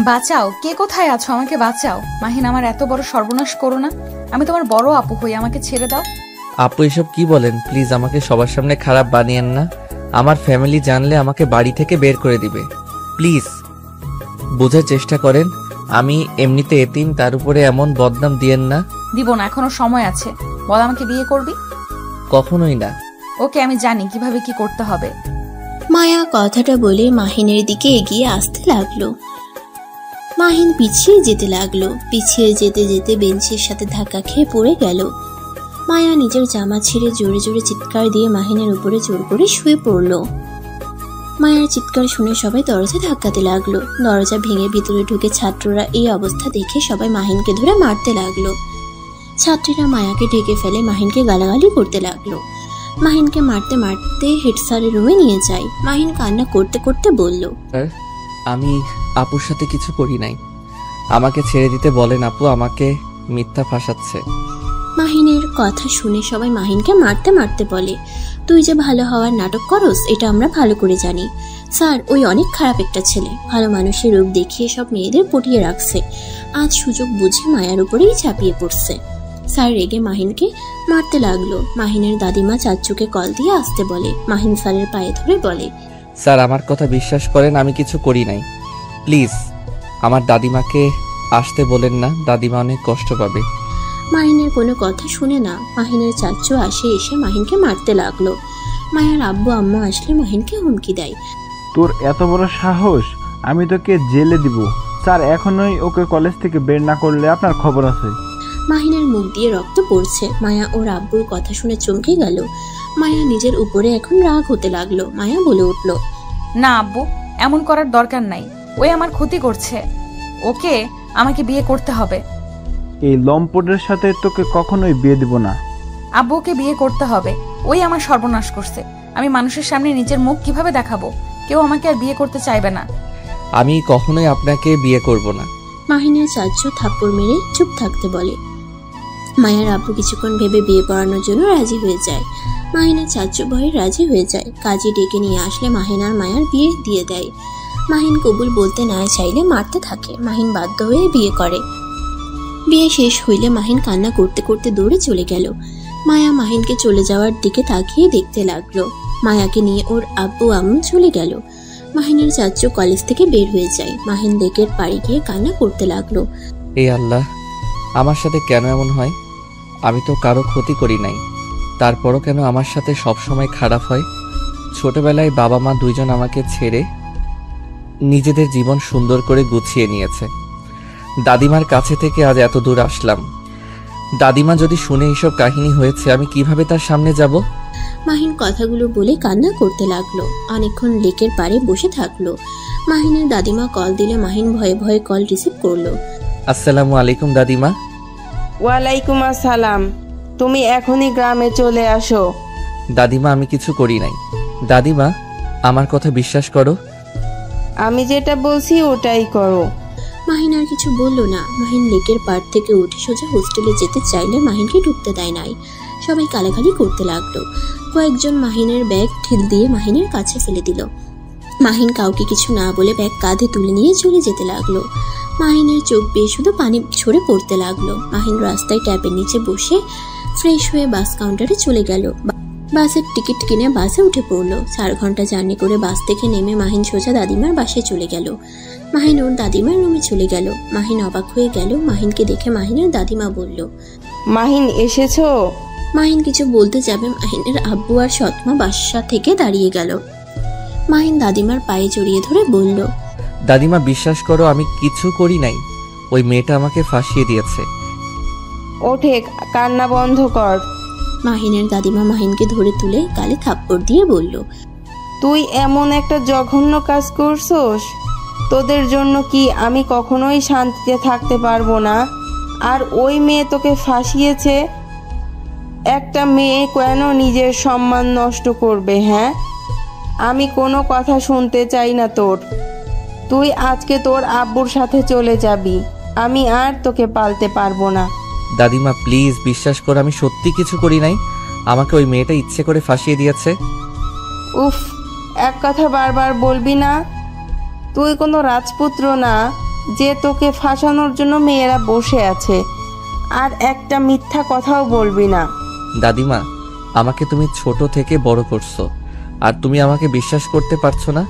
বাঁচাও, কে কোথায় আছো? আমাকে বাঁচাও। মাহিন, আমার এত বড় সর্বনাশ করো না। আমি তোমার বড় আপু হই, আমাকে ছেড়ে দাও। আপু এসব কি বলেন? প্লিজ আমাকে সবার সামনে খারাপ বানিয়েন না। আমার ফ্যামিলি জানলে আমাকে বাড়ি থেকে বের করে দিবে। প্লিজ বোঝার চেষ্টা করেন, আমি এমনিতে এতিম, তার উপরে এমন বদনাম দিয়েন না। দিব না, এখনো সময় আছে। বল, আমাকে বিয়ে করবি? কখনোই না। ওকে, আমি জানি কিভাবে কি করতে হবে। মায়া কথাটা বলে মাহিনের দিকে এগিয়ে আসতে লাগলো। মাহিন পিছিয়ে যেতে লাগলো। পিছিয়ে যেতে যেতে বেঞ্চের সাথে ধাক্কা খেয়ে পড়ে গেল। মায়া নিজের জামা ছিঁড়ে জোরে জোরে চিৎকার দিয়ে মাহিনের উপরে জোর করে শুয়ে পড়ল। মায়ার চিৎকার শুনে সবাই দরজা ধাক্কাতে লাগলো। দরজা ভেঙে ভিতরে ঢুকে ছাত্ররা এই অবস্থা দেখে সবাই মাহিনকে ধরে মারতে লাগলো। ছাত্রীরা মায়াকে ঢেকে ফেলে মাহিনকে গালাগালি করতে লাগলো। মাহিনকে মারতে মারতে হেড স্যারের রুমে নিয়ে যায়। মাহিন কান্না করতে করতে বলল, স্যার, আমি আপুর সাথে কিছু করি নাই, আমাকে ছেড়ে দিতে বলেন। আপু আমাকে মিথ্যা ফাঁসাচ্ছে। মাহিনের কথা শুনে সবাই মাহিনকে মারতে মারতে বলে, তুই যে ভালো হওয়ার নাটক করস এটা আমরা ভালো করে জানি। স্যার, ওই অনেক খারাপ একটা ছেলে, ভালো মানুষের রূপ দেখিয়ে সব মেয়েদের পটিয়ে রাখছে। আজ সুযোগ বুঝে মায়ার উপরেই ঝাঁপিয়ে পড়ছে। স্যার রেগে মাহিনকে মারতে লাগলো। মাহিনের দাদিমা চাচ্চুকে কল দিয়ে আসতে বলে। মাহিন স্যারের পায়ে ধরে বলে, স্যার আমার কথা বিশ্বাস করেন, আমি কিছু করি নাই। প্লিজ আমার দাদিমাকে আসতে বলেন না, দাদিমা অনেক কষ্ট পাবে। মাহিনের কোনো কথা শুনে না মাহিনের চাচ্চু আসে, এসে মাহিনকে মারতে লাগলো। মায়ের আব্বু আম্মু আসলে মাহিনকে হুমকি দেয়, তোর এত বড় সাহস, আমি তোকে জেলে দিব। স্যার এখনই ওকে কলেজ থেকে বের না করলে আপনার খবর আছে। মাহিনের মুখ দিয়ে রক্ত পড়ছে। মায়া ওর আব্বুর কথা শুনে চমকে গেল। মায়া নিজের উপরে এখন রাগ হতে লাগলো। মায়া বলে উঠল, না আব্বু, এমন করার দরকার নাই। ওই আমার ক্ষতি করছে। ওকে আমাকে বিয়ে করতে হবে। এই লম্পটের সাথে তোকে কখনোই বিয়ে দিব না। আব্বুকে বিয়ে করতে হবে। ওই আমার সর্বনাশ করছে। আমি মানুষের সামনে নিজের মুখ কিভাবে দেখাবো? কেউ আমাকে আর বিয়ে করতে চাইবে না। আমি কখনোই আপনাকে বিয়ে করব না। মাহিনের চাচ্চু থাপ্পড় মেরে চুপ থাকতে বলে। মায়ের আব্বু কিছুক্ষণ ভেবে বিয়ে পড়ানোর জন্য রাজি হয়ে যায়। মাহিনের চাচ্চু ভয়ে রাজি হয়ে যায়। কাজী ডেকে নিয়ে আসলে মাহিন আর মায়ার বিয়ে দিয়ে দেয়। মাহিন কবুল বলতে না চাইলে মারতে থাকে। মাহিন বাধ্য হয়ে বিয়ে করে। বিয়ে শেষ হইলে মাহিন কান্না করতে করতে দৌড়ে চলে গেল। মায়া মাহিনকে চলে যাওয়ার দিকে তাকিয়ে দেখতে লাগলো। মায়াকে নিয়ে ওর আব্বু আম্মু চলে গেল। মাহিনের চাচ্চু কলেজ থেকে বের হয়ে যায়। মাহিন লেকের পাড়ে গিয়ে কান্না করতে লাগলো। এই আল্লাহ, আমার সাথে কেন এমন হয়? আমি তো কারো ক্ষতি করি নাই, তারপরও কেন আমার সাথে সব সময় খারাপ হয়? ছোটবেলায় বাবা মা দুইজন আমাকে ছেড়ে নিজেদের জীবন সুন্দর করে গুছিয়ে নিয়েছে। দাদিমার কাছে থেকে আজ এত দূর আসলাম। দাদিমা যদি শুনে এসব কাহিনী হয়েছে, আমি কিভাবে তার সামনে যাব? মাহিন কথাগুলো বলে কান্না করতে লাগলো। অনেকক্ষণ লেকের পাড়ে বসে থাকলো। মাহিনের দাদিমা কল দিলে মাহিন ভয়ে ভয়ে কল রিসিভ করলো। আসসালামু আলাইকুম দাদিমা। ওয়ালাইকুম আসসালাম। তুমি এখনই গ্রামে চলে আসো। দাদিমা আমি কিছু করি নাই। দাদিমা আমার কথা বিশ্বাস করো। আমি যেটা বলছি ওটাই করো। মাহিন আর কিছু বললো না। মাহিন লেকের পাড় থেকে উঠে সোজা হোস্টেলে যেতে চাইলে মাহিনকে ঢুকতে দেয় নাই। সবাই গালাগালি করতে লাগলো। কয়েকজন মাহিনের ব্যাগ ঠেল দিয়ে মাহিনের কাছে ফেলে দিল। মাহিন কাউকে কিছু না বলে ব্যাগ কাঁধে তুলে নিয়ে চলে যেতে লাগলো। মাহিনের চোখ বেয়ে শুধু পানি ঝরে পড়তে লাগলো। মাহিন রাস্তায় ট্যাপের নিচে বসে ফ্রেশ হয়ে বাস কাউন্টারে চলে গেল। বাসের টিকিট কিনে বাসে উঠে পড়লো। 4 ঘন্টা জার্নি করে বাস থেকে নেমে মাহিন সোজা দাদিমার বাসায় চলে গেল। মাহিন ওর দাদিমার রুমে চলে গেল। মাহিন অবাক হয়ে গেল। মাহিনকে দেখে মাহিনের দাদিমা বলল, মাহিন এসেছো? মাহিন কিছু বলতে যাবে মাহিনের আব্বু আর সৎমা বাসা থেকে দাঁড়িয়ে গেল। মাহিন দাদিমার পায়ে জড়িয়ে ধরে বলল, দাদিমা বিশ্বাস করো, আমি কিছু করি নাই। ওই মেয়েটা আমাকে ফাঁসিয়ে দিয়েছে। ওঠে, কান্না বন্ধ কর। মাহিনের দাদিমা মাহিনকে ধরে তুলে গালে থাপ্পড় দিয়ে বলল, তুই এমন একটা জঘন্য কাজ করছস, তোদের জন্য কি আমি কখনোই শান্তিতে থাকতে পারবো না? আর ওই মেয়ে তোকে ফাঁসিয়েছে। একটা মেয়ে কেন নিজের সম্মান নষ্ট করবে? হ্যাঁ, আমি কোনো কথা শুনতে চাই না তোর। তুই আজকে তোর আব্বুর সাথে চলে যাবি। আমি আর তোকে পালতে পারবো না। দাদিমা প্লিজ বিশ্বাস করো, আমি সত্যি কিছু করি নাই। আমাকে ওই মেয়েটা ইচ্ছে করে ফাঁসিয়ে দিয়েছে। উফ, এক কথা বারবার বলবি না। তুই কোনো রাজপুত্র না যে তোকে ফাঁসানোর জন্য মেয়েরা বসে আছে। আর একটা মিথ্যা কথাও বলবি না। দাদিমা, আমাকে তুমি ছোট থেকে বড় করছো, আর তুমি আমাকে বিশ্বাস করতে পারছো না?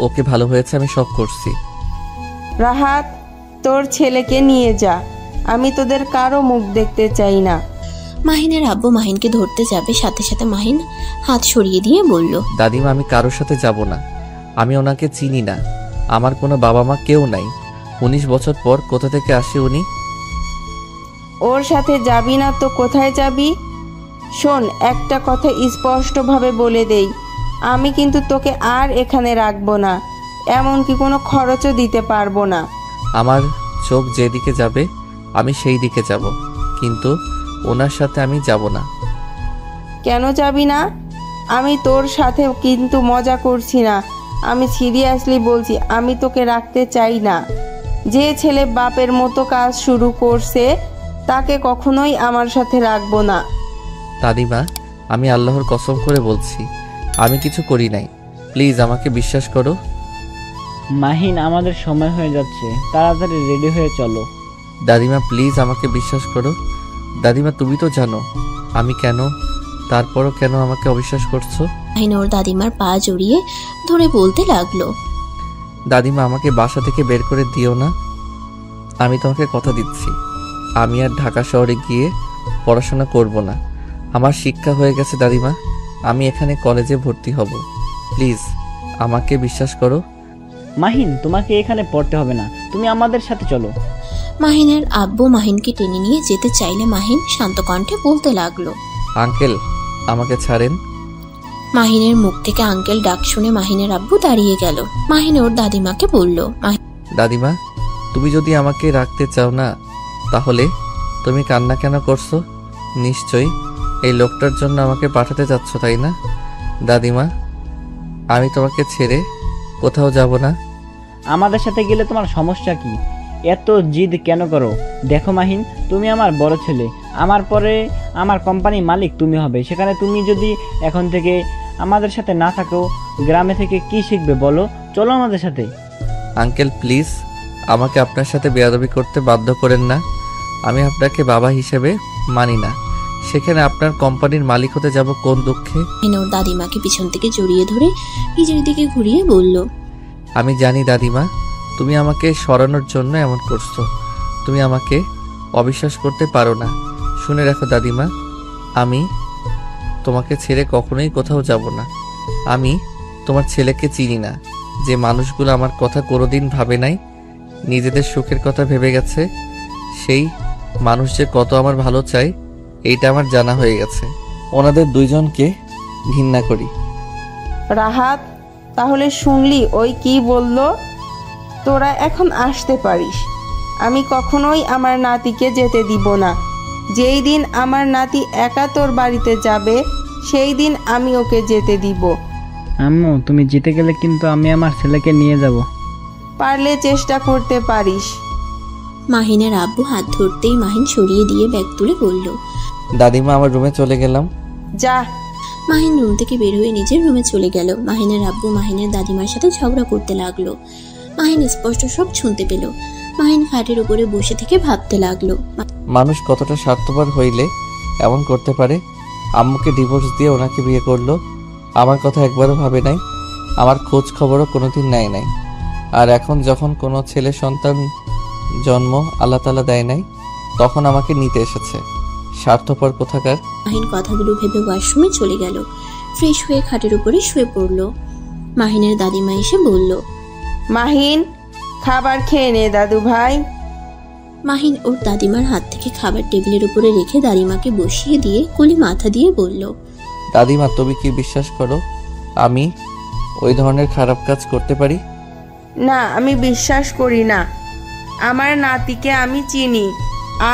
ওকে, ভালো হয়েছে, আমি সব করছি। রাহাত, তোর ছেলেকে নিয়ে যা। আমি তোদের কারো মুখ দেখতে চাই না। মাহিনের আব্বু মাহিনকে ধরতে যাবে, সাথে সাথে মাহিন হাত সরিয়ে দিয়ে বলল, দাদিমা, আমি কারোর সাথে যাব না। আমি ওনাকে চিনি না। আমার কোনো বাবা মা কেউ নাই। 19 বছর পর কোথা থেকে আসে উনি? ওর সাথে যাবি না তো কোথায় যাবি? শোন, একটা কথা স্পষ্টভাবে বলে দেই, আমি কিন্তু তোকে আর এখানে রাখবো না, এমনকি কোনো খরচও দিতে পারবো না। আমার চোখ যেদিকে যাবে আমি সেই দিকে যাব, কিন্তু ওনার সাথে আমি যাব না। কেন যাবি না? আমি তোর সাথে কিন্তু মজা করছি না, আমি সিরিয়াসলি বলছি। আমি তোকে রাখতে চাই না। যে ছেলে বাপের মতো কাজ শুরু করছে তাকে কখনোই আমার সাথে রাখবো না। দাদিমা, আমি আল্লাহর কসম করে বলছি, আমি কিছু করি নাই। প্লিজ আমাকে বিশ্বাস করো। মাহিন, আমাদের সময় হয়ে যাচ্ছে, তাড়াতাড়ি রেডি হয়ে চলো। দাদিমা, প্লিজ আমাকে বিশ্বাস করো। দাদিমা, তুমি তো জানো আমি কেন, তারপরও কেন আমাকে অবিশ্বাস করছো? মাহিন ওর দাদিমার পা জড়িয়ে ধরে বলতে লাগলো, দাদিমা, আমাকে বাসা থেকে বের করে দিও না। আমি তোমাকে কথা দিচ্ছি, আমি আর ঢাকা শহরে গিয়ে পড়াশোনা করব না। আমার শিক্ষা হয়ে গেছে দাদিমা, আমি এখানে কলেজে ভর্তি হব। প্লিজ আমাকে বিশ্বাস করো। মাহিন, তোমাকে এখানে পড়তে হবে না, তুমি আমাদের সাথে চলো। মাহিনের আব্বু মাহিনকে টেনে নিয়ে যেতে চাইলে মাহিন শান্ত কণ্ঠে বলতে লাগলো, আঙ্কেল, আমাকে ছাড়েন। মাহিনের মুখ থেকে আঙ্কেল ডাক শুনে মাহিনের আব্বু দাঁড়িয়ে গেল। মাহিন ওর দাদিমাকে বলল, দাদিমা, তুমি যদি আমাকে রাখতে চাও না, তাহলে তুমি কান্না কেন করছো? নিশ্চয়ই এই লোকটার জন্য আমাকে পাঠাতে চাচ্ছ, তাই না? দাদিমা, আমি তোমাকে ছেড়ে কোথাও যাব না। আমাদের সাথে গেলে তোমার সমস্যা কি? এত জিদ কেন করো? দেখো মাহিন, তুমি আমার বড় ছেলে, আমার পরে আমার কোম্পানির মালিক তুমি হবে। সেখানে তুমি যদি এখন থেকে আমাদের সাথে না থাকো, গ্রামে থেকে কি শিখবে বলো? চলো আমাদের সাথে। আঙ্কেল, প্লিজ আমাকে আপনার সাথে বেয়াদবি করতে বাধ্য করেন না। আমি আপনাকে বাবা হিসেবে মানি না। সেখানে আপনার কোম্পানির মালিক হতে যাব কোন দুঃখে? মাহিন ওর দাদিমাকে পিছন থেকে জড়িয়ে ধরে নিজের দিকে ঘুরিয়ে বলল, আমি জানি দাদিমা, তুমি আমাকে সরানোর জন্য এমন করছো। তুমি আমাকে অবিশ্বাস করতে পারো না। শুনে রাখো দাদিমা, আমি তোমাকে ছেড়ে কখনোই কোথাও যাব না। আমি তোমার ছেলেকে চিনি না। যে মানুষগুলো আমার কথা কোনোদিন ভাবে নাই, নিজেদের সুখের কথা ভেবে গেছে, সেই মানুষ যে কত আমার ভালো চায় এইটা আমার জানা হয়ে গেছে। ওনাদের দুইজনকে ঘৃণা করি। রাহাত, তাহলে শুনলি ওই কি বললো? তোরা এখন আসতে পারিস। আমি কখনোই আমার নাতিকে যেতে দিব না। যেই দিন আমার নাতি একা তোর বাড়িতে যাবে, সেই দিন আমি ওকে যেতে দিব। আম্মু, তুমি জিতে গেলে কিন্তু আমি আমার ছেলেকে নিয়ে যাব। পারলে চেষ্টা করতে পারিস। মাহিনের আব্বু হাত ধরতেই মাহিন সরিয়ে দিয়ে ব্যাগ তুলে বলল, দাদিমা, আমার রুমে চলে গেলাম। যা। মাহিন রুম থেকে বের হয়ে নিজের রুমে চলে গেল। মাহিনের আব্বু মাহিনের দাদিমার সাথে ঝগড়া করতে লাগলো। মাহিন স্পষ্ট সব শুনতে পেল। মাহিন খাটের উপরে বসে থেকে ভাবতে লাগলো, মানুষ কতটা স্বার্থপর হইলে এমন করতে পারে। আম্মুকে ডিভোর্স দিয়ে ওনাকে বিয়ে করলো, আমার কথা একবারও ভাবে নাই, আমার খোঁজ খবরও কোনোদিন নেয় নাই। আর এখন যখন কোনো ছেলে সন্তান জন্ম আল্লাহ তাআলা দেয় নাই, তখন আমাকে নিতে এসেছে। স্বার্থপর কোথাকার। মাহিন কথাগুলো ভেবে ওয়াশরুমে চলে গেল। ফ্রেশ হয়ে খাটের উপরে শুয়ে পড়ল। মাহিনের দাদিমা এসে বলল, মাহিন, খাবার খেয়ে নে দাদু ভাই। মাহিন ওর দাদিমার হাত থেকে খাবার টেবিলের উপরে রেখে দাদিমাকে বসিয়ে দিয়ে কোলে মাথা দিয়ে বলল, দাদিমা, তুমি কি বিশ্বাস করো আমি ওই ধরনের খারাপ কাজ করতে পারি? না, আমি বিশ্বাস করি না। আমার নাতিকে আমি চিনি,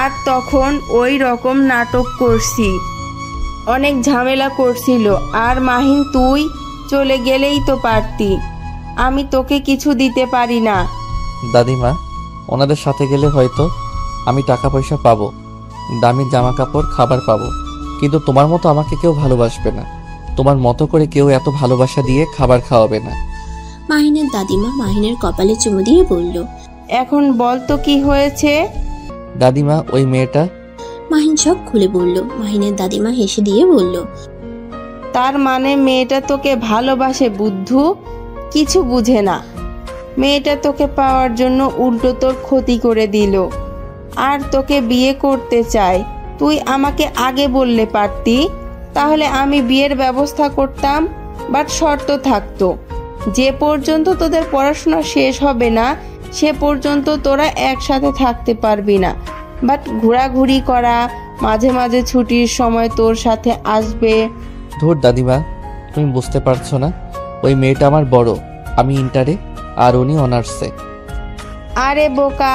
আর তখন ওই রকম নাটক করছি, অনেক ঝামেলা করছিল। আর মাহিন, তুই চলে গেলেই তো পারতি। আমি তোকে কিছু দিতে পারি না। দাদিমা, ওনাদের সাথে গেলে হয়তো আমি টাকা পয়সা পাবো, দামি জামা কাপড়, খাবার পাবো, কিন্তু তোমার মতো আমাকে কেউ ভালোবাসবে না। তোমার মতো করে কেউ এত ভালোবাসা দিয়ে খাবার খাওয়াবে না। মাহিনের দাদিমা মাহিনের কপালে চুমু দিয়ে বলল। এখন বল তো কি হয়েছে? দাদিমা, ওই মেয়েটা। মাহিন সব খুলে বলল। মাহিনের দাদিমা হেসে দিয়ে বলল, তার মানে মেয়েটা তোকে ভালোবাসে বুদ্ধু? কিছু বুঝে না। মেয়েটা তোকে পাওয়ার জন্য উল্টো তোর ক্ষতি করে দিল আর তোকে বিয়ে করতে চায়। তুই আমাকে আগে বললে পারতি, তাহলে আমি বিয়ের ব্যবস্থা করতাম। বাট শর্ত থাকতো, যে পর্যন্ত তোদের পড়াশোনা শেষ হবে না সে পর্যন্ত তোরা একসাথে থাকতে পারবি না। বাট ঘোরাঘুরি করা, মাঝে মাঝে ছুটির সময় তোর সাথে আসবে। ধুর দাদিমা, তুমি বুঝতে পারছো না, ওই মেয়েটা আমার বড়, আমি ইন্টারে আর উনি অনার্সে। আরে বোকা,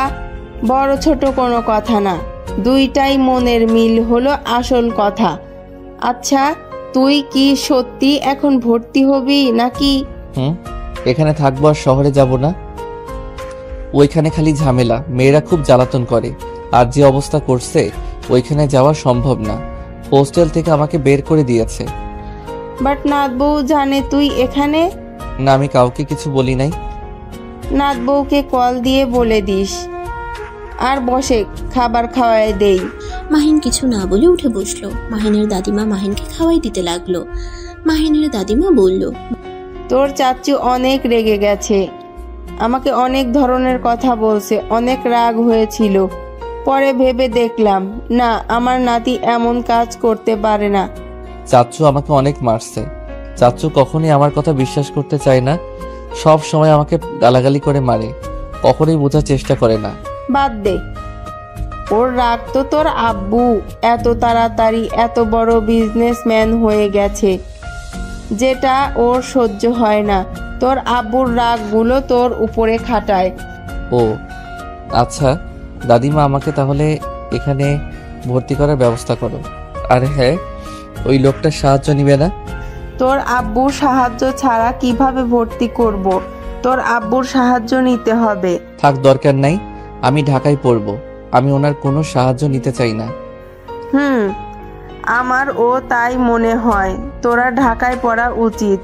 বড় ছোট কোনো কথা না, দুইটাই মনের মিল হলো আসল কথা। আচ্ছা, তুই কি সত্যি এখন ভর্তি হবি নাকি? এখানে থাকবো আর শহরে যাব না। ওইখানে খালি ঝামেলা, মেয়েরা খুব জ্বালাতন করে, আর যে অবস্থা করছে ওইখানে যাওয়া সম্ভব না। হোস্টেল থেকে আমাকে বের করে দিয়েছে। বাট নাথ বউ জানে তুই এখানে? না, আমি কাউকে কিছু বলি নাই। নাথ বউকে কল দিয়ে বলে দিস। আর বসে, খাবার খাওয়াই দেই। মাহিন কিছু না বলে উঠে বসলো। মাহিনের দাদিমা মাহিনকে খাওয়াই দিতে লাগলো। মাহিনের দাদিমা বলল, তোর চাচু অনেক রেগে গেছে, আমাকে অনেক ধরনের কথা বলছে, অনেক রাগ হয়েছিল। পরে ভেবে দেখলাম না, আমার নাতি এমন কাজ করতে পারে না। চাচ্চু আমাকে অনেক মারছে। চাচ্চু কখনোই আমার কথা বিশ্বাস করতে চায় না, সব সময় আমাকে গালাগালি করে মারে, কখনোই বোঝার চেষ্টা করে না। বাদ দে, ওর রাগ তো তোর আব্বু এত তাড়াতাড়ি এত বড় বিজনেসম্যান হয়ে গেছে, যেটা ওর সহ্য হয় না। তোর আব্বুর রাগগুলো তোর উপরে খাটায়। ও আচ্ছা দাদিমা, আমাকে তাহলে এখানে ভর্তি করার ব্যবস্থা করো। আর হ্যাঁ, ওই লোকটার সাহায্য নিবে না? তোর আব্বুর সাহায্য ছাড়া কিভাবে ভর্তি করব? তোর আব্বুর সাহায্য নিতে হবে। থাক, দরকার নাই, আমি ঢাকায় পড়বো, আমি ওনার কোনো সাহায্য নিতে চাই না। আমারও তাই মনে হয়, তোরা ঢাকায় পড়া উচিত।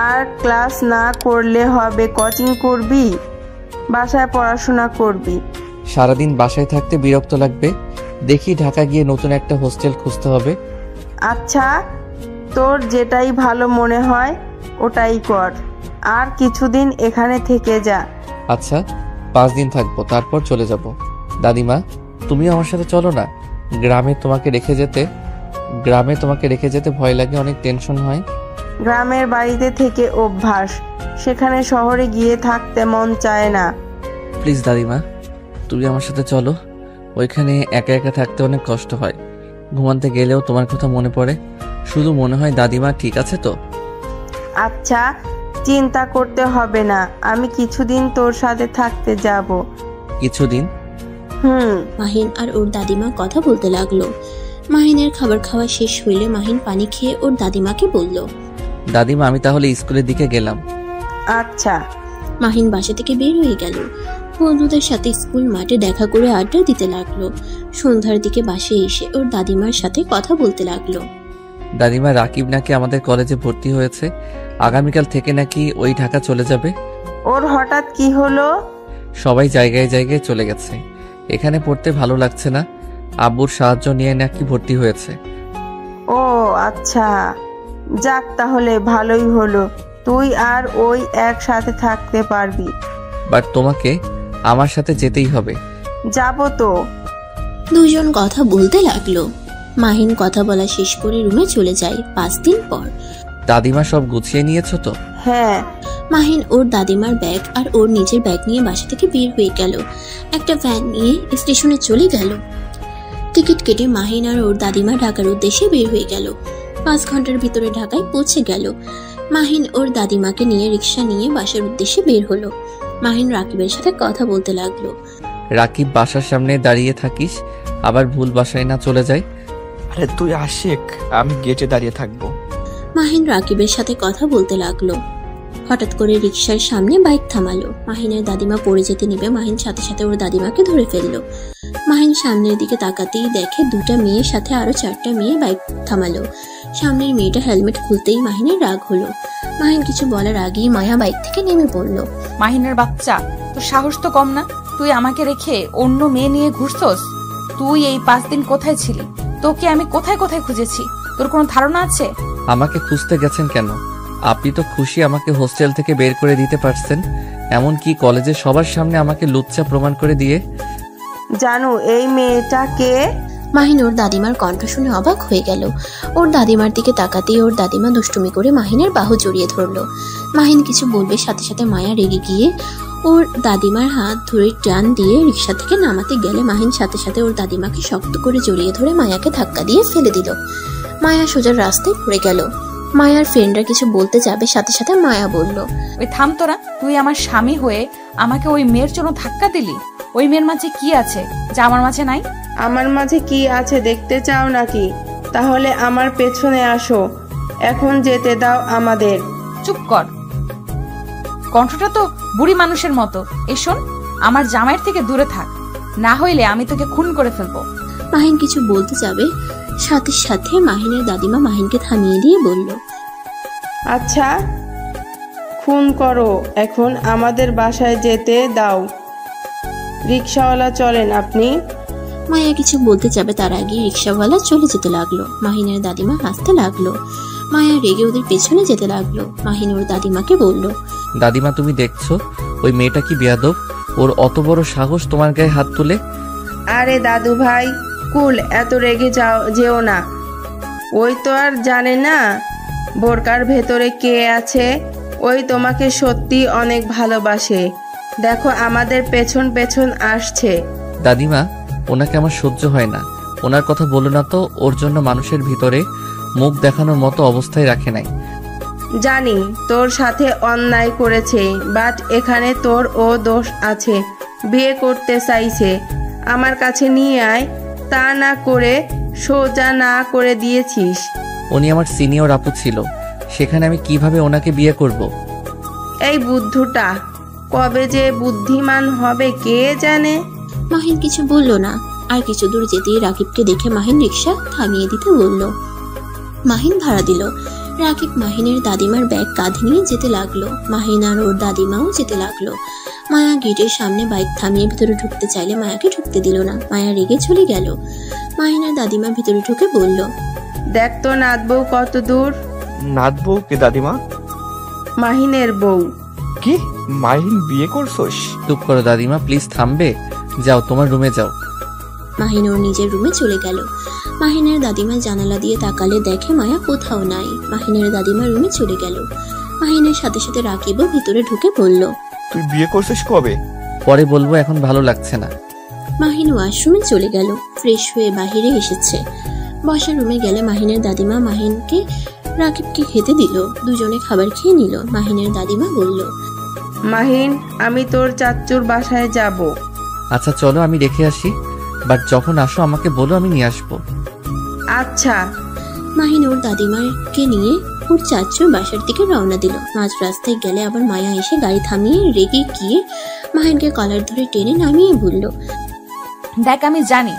আর ক্লাস না করলে হবে, কোচিং করবি, বাসায় পড়াশোনা করবি। সারাদিন বাসায় থাকতে বিরক্ত লাগবে, দেখি ঢাকা গিয়ে নতুন একটা হোস্টেল খুঁজতে হবে। আচ্ছা, তোর যেটাই ভালো মনে হয় ওটাই কর, আর কিছুদিন এখানে থেকে যা। আচ্ছা, 5 দিন থাকবো, তারপর চলে যাব। দাদিমা, তুমিও আমার সাথে চলো না। গ্রামে তোমাকে রেখে যেতে ভয় লাগে, অনেক টেনশন হয়। গ্রামের বাড়িতে থেকে অভ্যাস, সেখানে শহরে গিয়ে থাকতে মন চায় না। প্লিজ দাদিমা, তুমি আমার সাথে চলো। ওইখানে একা একা থাকতে অনেক কষ্ট হয়, ঘুমাতে গেলেও তোমার কথা মনে পড়ে, শুধু মনে হয় দাদিমা ঠিক আছে তো। আচ্ছা, চিন্তা করতে হবে না, আমি কিছুদিন তোর সাথে থাকতে যাব। কিছুদিন? মাহিন আর ওর দাদিমা কথা বলতে লাগলো। মাহিনের খাবার খাওয়া শেষ হইলে মাহিন পানি খেয়ে ওর দাদিমাকে বলল, দাদিমা, আমি তাহলে স্কুলের দিকে গেলাম। আচ্ছা। মাহিন বাসা থেকে বের হয়ে গেল। বন্ধুদের সাথে স্কুল মাঠে দেখা করে আড্ডা দিতে লাগলো। সন্ধ্যার দিকে বাসায় এসে ওর দাদিমার সাথে কথা বলতে লাগলো। দাদিমা, রাকিব নাকি আমাদের কলেজে ভর্তি হয়েছে, আগামীকাল থেকে নাকি ওই ঢাকা চলে যাবে। ওর হঠাৎ কি হলো? সবাই জায়গায় জায়গায় চলে গেছে, এখানে পড়তে ভালো লাগছে না, আব্বুর সাহায্য নিয়ে নাকি ভর্তি হয়েছে। ও আচ্ছা, যাক তাহলে ভালোই হলো, তুই আর ওই একসাথে থাকতে পারবি। বাট তোমাকে আমার সাথে যেতেই হবে। যাব তো। দুজন কথা বলতে লাগলো। মাহিন কথা বলা শেষ করে রুমে চলে যায়। 5 দিন পর। দাদিমা, সব গুছিয়ে নিয়েছো তো? হ্যাঁ। মাহিন ওর দাদিমার ব্যাগ আর ওর নিজের ব্যাগ নিয়ে বাসা থেকে বের হয়ে গেল। একটা ভ্যান নিয়ে স্টেশনে চলে গেল। টিকিট কেটে মাহিন আর ওর দাদিমা ঢাকার উদ্দেশ্যে বের হয়ে গেল। 5 ঘন্টার ভিতরে ঢাকায় পৌঁছে গেল। মাহিন ওর দাদিমাকে নিয়ে রিক্সা নিয়ে বাসার উদ্দেশ্যে বের হলো। মাহিন রাকিবের সাথে কথা বলতে লাগলো। রাকিব, বাসার সামনে দাঁড়িয়ে থাকিস, আবার ভুল বাসায় না চলে যায়। আরে তুই আশিক, আমি গেটে দাঁড়িয়ে থাকবো। মাহিন রাকিবের সাথে কথা বলতে লাগলো। হঠাৎ করে রিক্সার সামনে বাইক থামালো। মাহিনের দাদিমা পড়ে যেতে নিবে, মাহিন সাথে সাথে ওর দাদিমাকে ধরে ফেললো। মাহিন সামনের দিকে তাকাতেই দেখে 2টা মেয়ের সাথে আরো 4টা মেয়ে বাইক থামালো। সামনের মেয়েটা হেলমেট খুলতেই মাহিনের রাগ হলো। মাহিন কিছু বলার আগেই মায়া বাইক থেকে নেমে পড়ল। মাহিনের বাচ্চা, তোর সাহস তো কম না। তুই আমাকে রেখে অন্য মেয়ে নিয়ে ঘুরছস। তুই এই 5 দিন কোথায় ছিলি? তোকে আমি কোথায় কোথায় খুঁজেছি, তোর কোনো ধারণা আছে? আমাকে খুঁজতে গেছেন কেন? আপনি তো খুশি আমাকে হোস্টেল থেকে বের করে দিতে পারছেন, এমনকি কলেজে সবার সামনে আমাকে লুচ্চা প্রমাণ করে দিয়ে। জানো এই মেয়েটা কে? মাহিন ওর দাদিমার কণ্ঠ শুনে অবাক হয়ে গেল। ওর দাদিমার দিকে তাকাতেই ওর দাদিমা দুষ্টুমি করে মাহিনের বাহু জড়িয়ে ধরলো। মাহিন কিছু বলবে, সাথে সাথে মায়া রেগে গিয়ে ওর দাদিমার হাত ধরে টান দিয়ে রিক্সা থেকে নামাতে গেলে মাহিন সাথে সাথে ওর দাদিমাকে শক্ত করে জড়িয়ে ধরে মায়াকে ধাক্কা দিয়ে ফেলে দিল। মায়া সোজা রাস্তায় পড়ে গেল। মায়ার ফ্রেন্ডরা কিছু বলতে যাবে, সাথে সাথে মায়া বলল, ওই থাম তোরা। তুই আমার স্বামী হয়ে আমাকে ওই মেয়ের জন্য ধাক্কা দিলি। ওই মেয়ের মাঝে কি আছে যা আমার মাঝে নাই? আমার মাঝে কি আছে দেখতে চাও নাকি? তাহলে আমার পেছনে আসো, এখন যেতে দাও আমাদের। চুপ কর, কণ্ঠটা তো বুড়ি মানুষের মতো। এই শোন, আমার জামাইয়ের থেকে দূরে থাক, না হইলে আমি তোকে খুন করে ফেলবো। মাহিন কিছু বলতে যাবে, সাথে সাথে মাহিনের দাদিমা মাহিনকে থামিয়ে দিয়ে বলল, আচ্ছা খুন করো, এখন আমাদের বাসায় যেতে দাও। রিক্সাওয়ালা চলেন আপনি। মায়া কিছু বলতে যাবে, তার আগে রিক্সাওয়ালা চলে যেতে লাগলো। মাহিনের দাদিমা হাসতে লাগলো। মায়া রেগে ওদের পেছনে যেতে লাগলো। মাহিন ওর দাদিমাকে বলল, দাদিমা তুমি দেখছো ওই মেয়েটা কি বেয়াদব? ওর অত বড় সাহস তোমার গায়ে হাত তুলে। আরে দাদু ভাই কুল, এত রেগে যেও না। ওই তো আর জানে না বোরকার ভেতরে কে আছে। ওই তোমাকে সত্যি অনেক ভালোবাসে। দেখো আমাদের পেছন পেছন আসছে। দাদিমা, ওনাকে আমার সহ্য হয় না। ওনার কথা বলো না তো। ওর জন্য মানুষের ভিতরে মুখ দেখানোর মতো অবস্থায় রাখে নাই। জানি তোর সাথে অন্যায় করেছে, বাট এখানে তোর ও দোষ আছে। বিয়ে করতে চাইছে, আমার কাছে নিয়ে আয়। তা না করে সোজা না করে দিয়েছিস। উনি আমার সিনিয়র আপু ছিল, সেখানে আমি কিভাবে ওনাকে বিয়ে করব? এই বুদ্ধুটা কবে যে বুদ্ধিমান হবে কে জানে। মাহিন কিছু বলল না। আর কিছু দূর যেতেই রাকিবকে দেখে মাহিন রিক্সা থামিয়ে দিতে বলল। মাহিন ভাড়া দিল। রাকিব মাহিনের দাদিমার ব্যাগ কাঁধে নিয়ে যেতে লাগলো। মাহিন আর ওর দাদিমাও যেতে লাগলো। মায়া গেটের সামনে বাইক থামিয়ে ভিতরে ঢুকতে চাইলে মায়াকে ঢুকতে দিল না। মায়া রেগে চলে গেল। মাহিন আর দাদিমা ভিতরে ঢুকে বলল, দেখ তো নাত বউ কত দূর। নাত বউ কে দাদিমা? মাহিনের বউ। কি মাহিন বিয়ে করছোস? চুপ করো দাদিমা, প্লিজ থামবে? যাও তোমার রুমে যাও। মাহিন ওর নিজের রুমে চলে গেল। মাহিনের দাদিমা জানালা দিয়ে তাকালে দেখে মায়া কোথাও নাই। মাহিনের দাদিমা রুমে চলে গেল। মাহিনের সাথে সাথে রাকিবও ভিতরে ঢুকে বলল, তুই বিয়ে করছিস কবে? পরে বলবো, এখন ভালো লাগছে না। মাহিন ওয়াশরুমে চলে গেল। ফ্রেশ হয়ে বাহিরে এসেছে। বসার রুমে গেলে মাহিনের দাদিমা মাহিনকে রাকিবকে খেতে দিল। দুজনে খাবার খেয়ে নিল। মাহিনের দাদিমা বলল, মাহিন আমি তোর চাচ্চুর বাসায় যাব। আচ্ছা চলো, আমি রেখে আসি, বাট যখন আসো আমাকে বলো, আমি নিয়ে আসবো। আচ্ছা। মাহিন ওর দাদিমাকে নিয়ে ওর চাচুর বাসার দিকে রওনা দিল। মাঝ রাস্তায় গেলে আবার মায়া এসে গাড়ি থামিয়ে রেগে গিয়ে মাহিনকে কলার ধরে টেনে নামিয়ে বলল, দেখ আমি জানি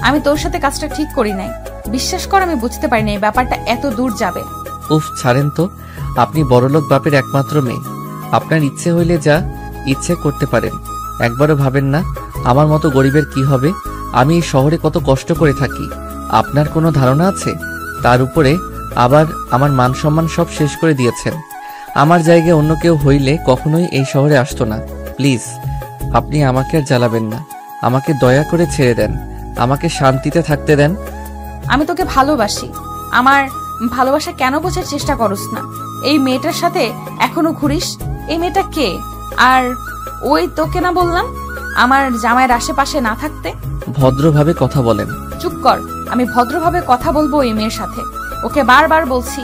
আমি তোর সাথে কাজটা ঠিক করি নাই। বিশ্বাস কর আমি বুঝতে পারিনি এই ব্যাপারটা এত দূর যাবে। উফ ছাড়েন তো, আপনি বড়লোক বাপের একমাত্র মেয়ে। আপনার ইচ্ছে হইলে যা ইচ্ছে করতে পারেন। একবারও ভাবেন না আমার মতো গরিবের কি হবে? আমি এই শহরে কত কষ্ট করে থাকি, আপনার কোনো ধারণা আছে? তার উপরে আবার আমার মান সম্মান সব শেষ করে দিয়েছেন। আমার জায়গায় অন্য কেউ হইলে কখনোই এই শহরে আসতো না। প্লিজ আপনি আমাকে আর জ্বালাবেন না। আমাকে দয়া করে ছেড়ে দেন, আমাকে শান্তিতে থাকতে দেন। আমি তোকে ভালোবাসি। আমার ভালোবাসা কেন বোঝার চেষ্টা করস না? এই মেয়েটার সাথে এখনো ঘুরিস। এই মেয়েটা কে? আর ওই তোকে না বললাম আমার জামাইয়ের আশেপাশে না থাকতে? ভদ্রভাবে কথা বলেন। চুপ কর, আমি ভদ্রভাবে কথা বলবো এই মেয়ের সাথে। ওকে বারবার বলছি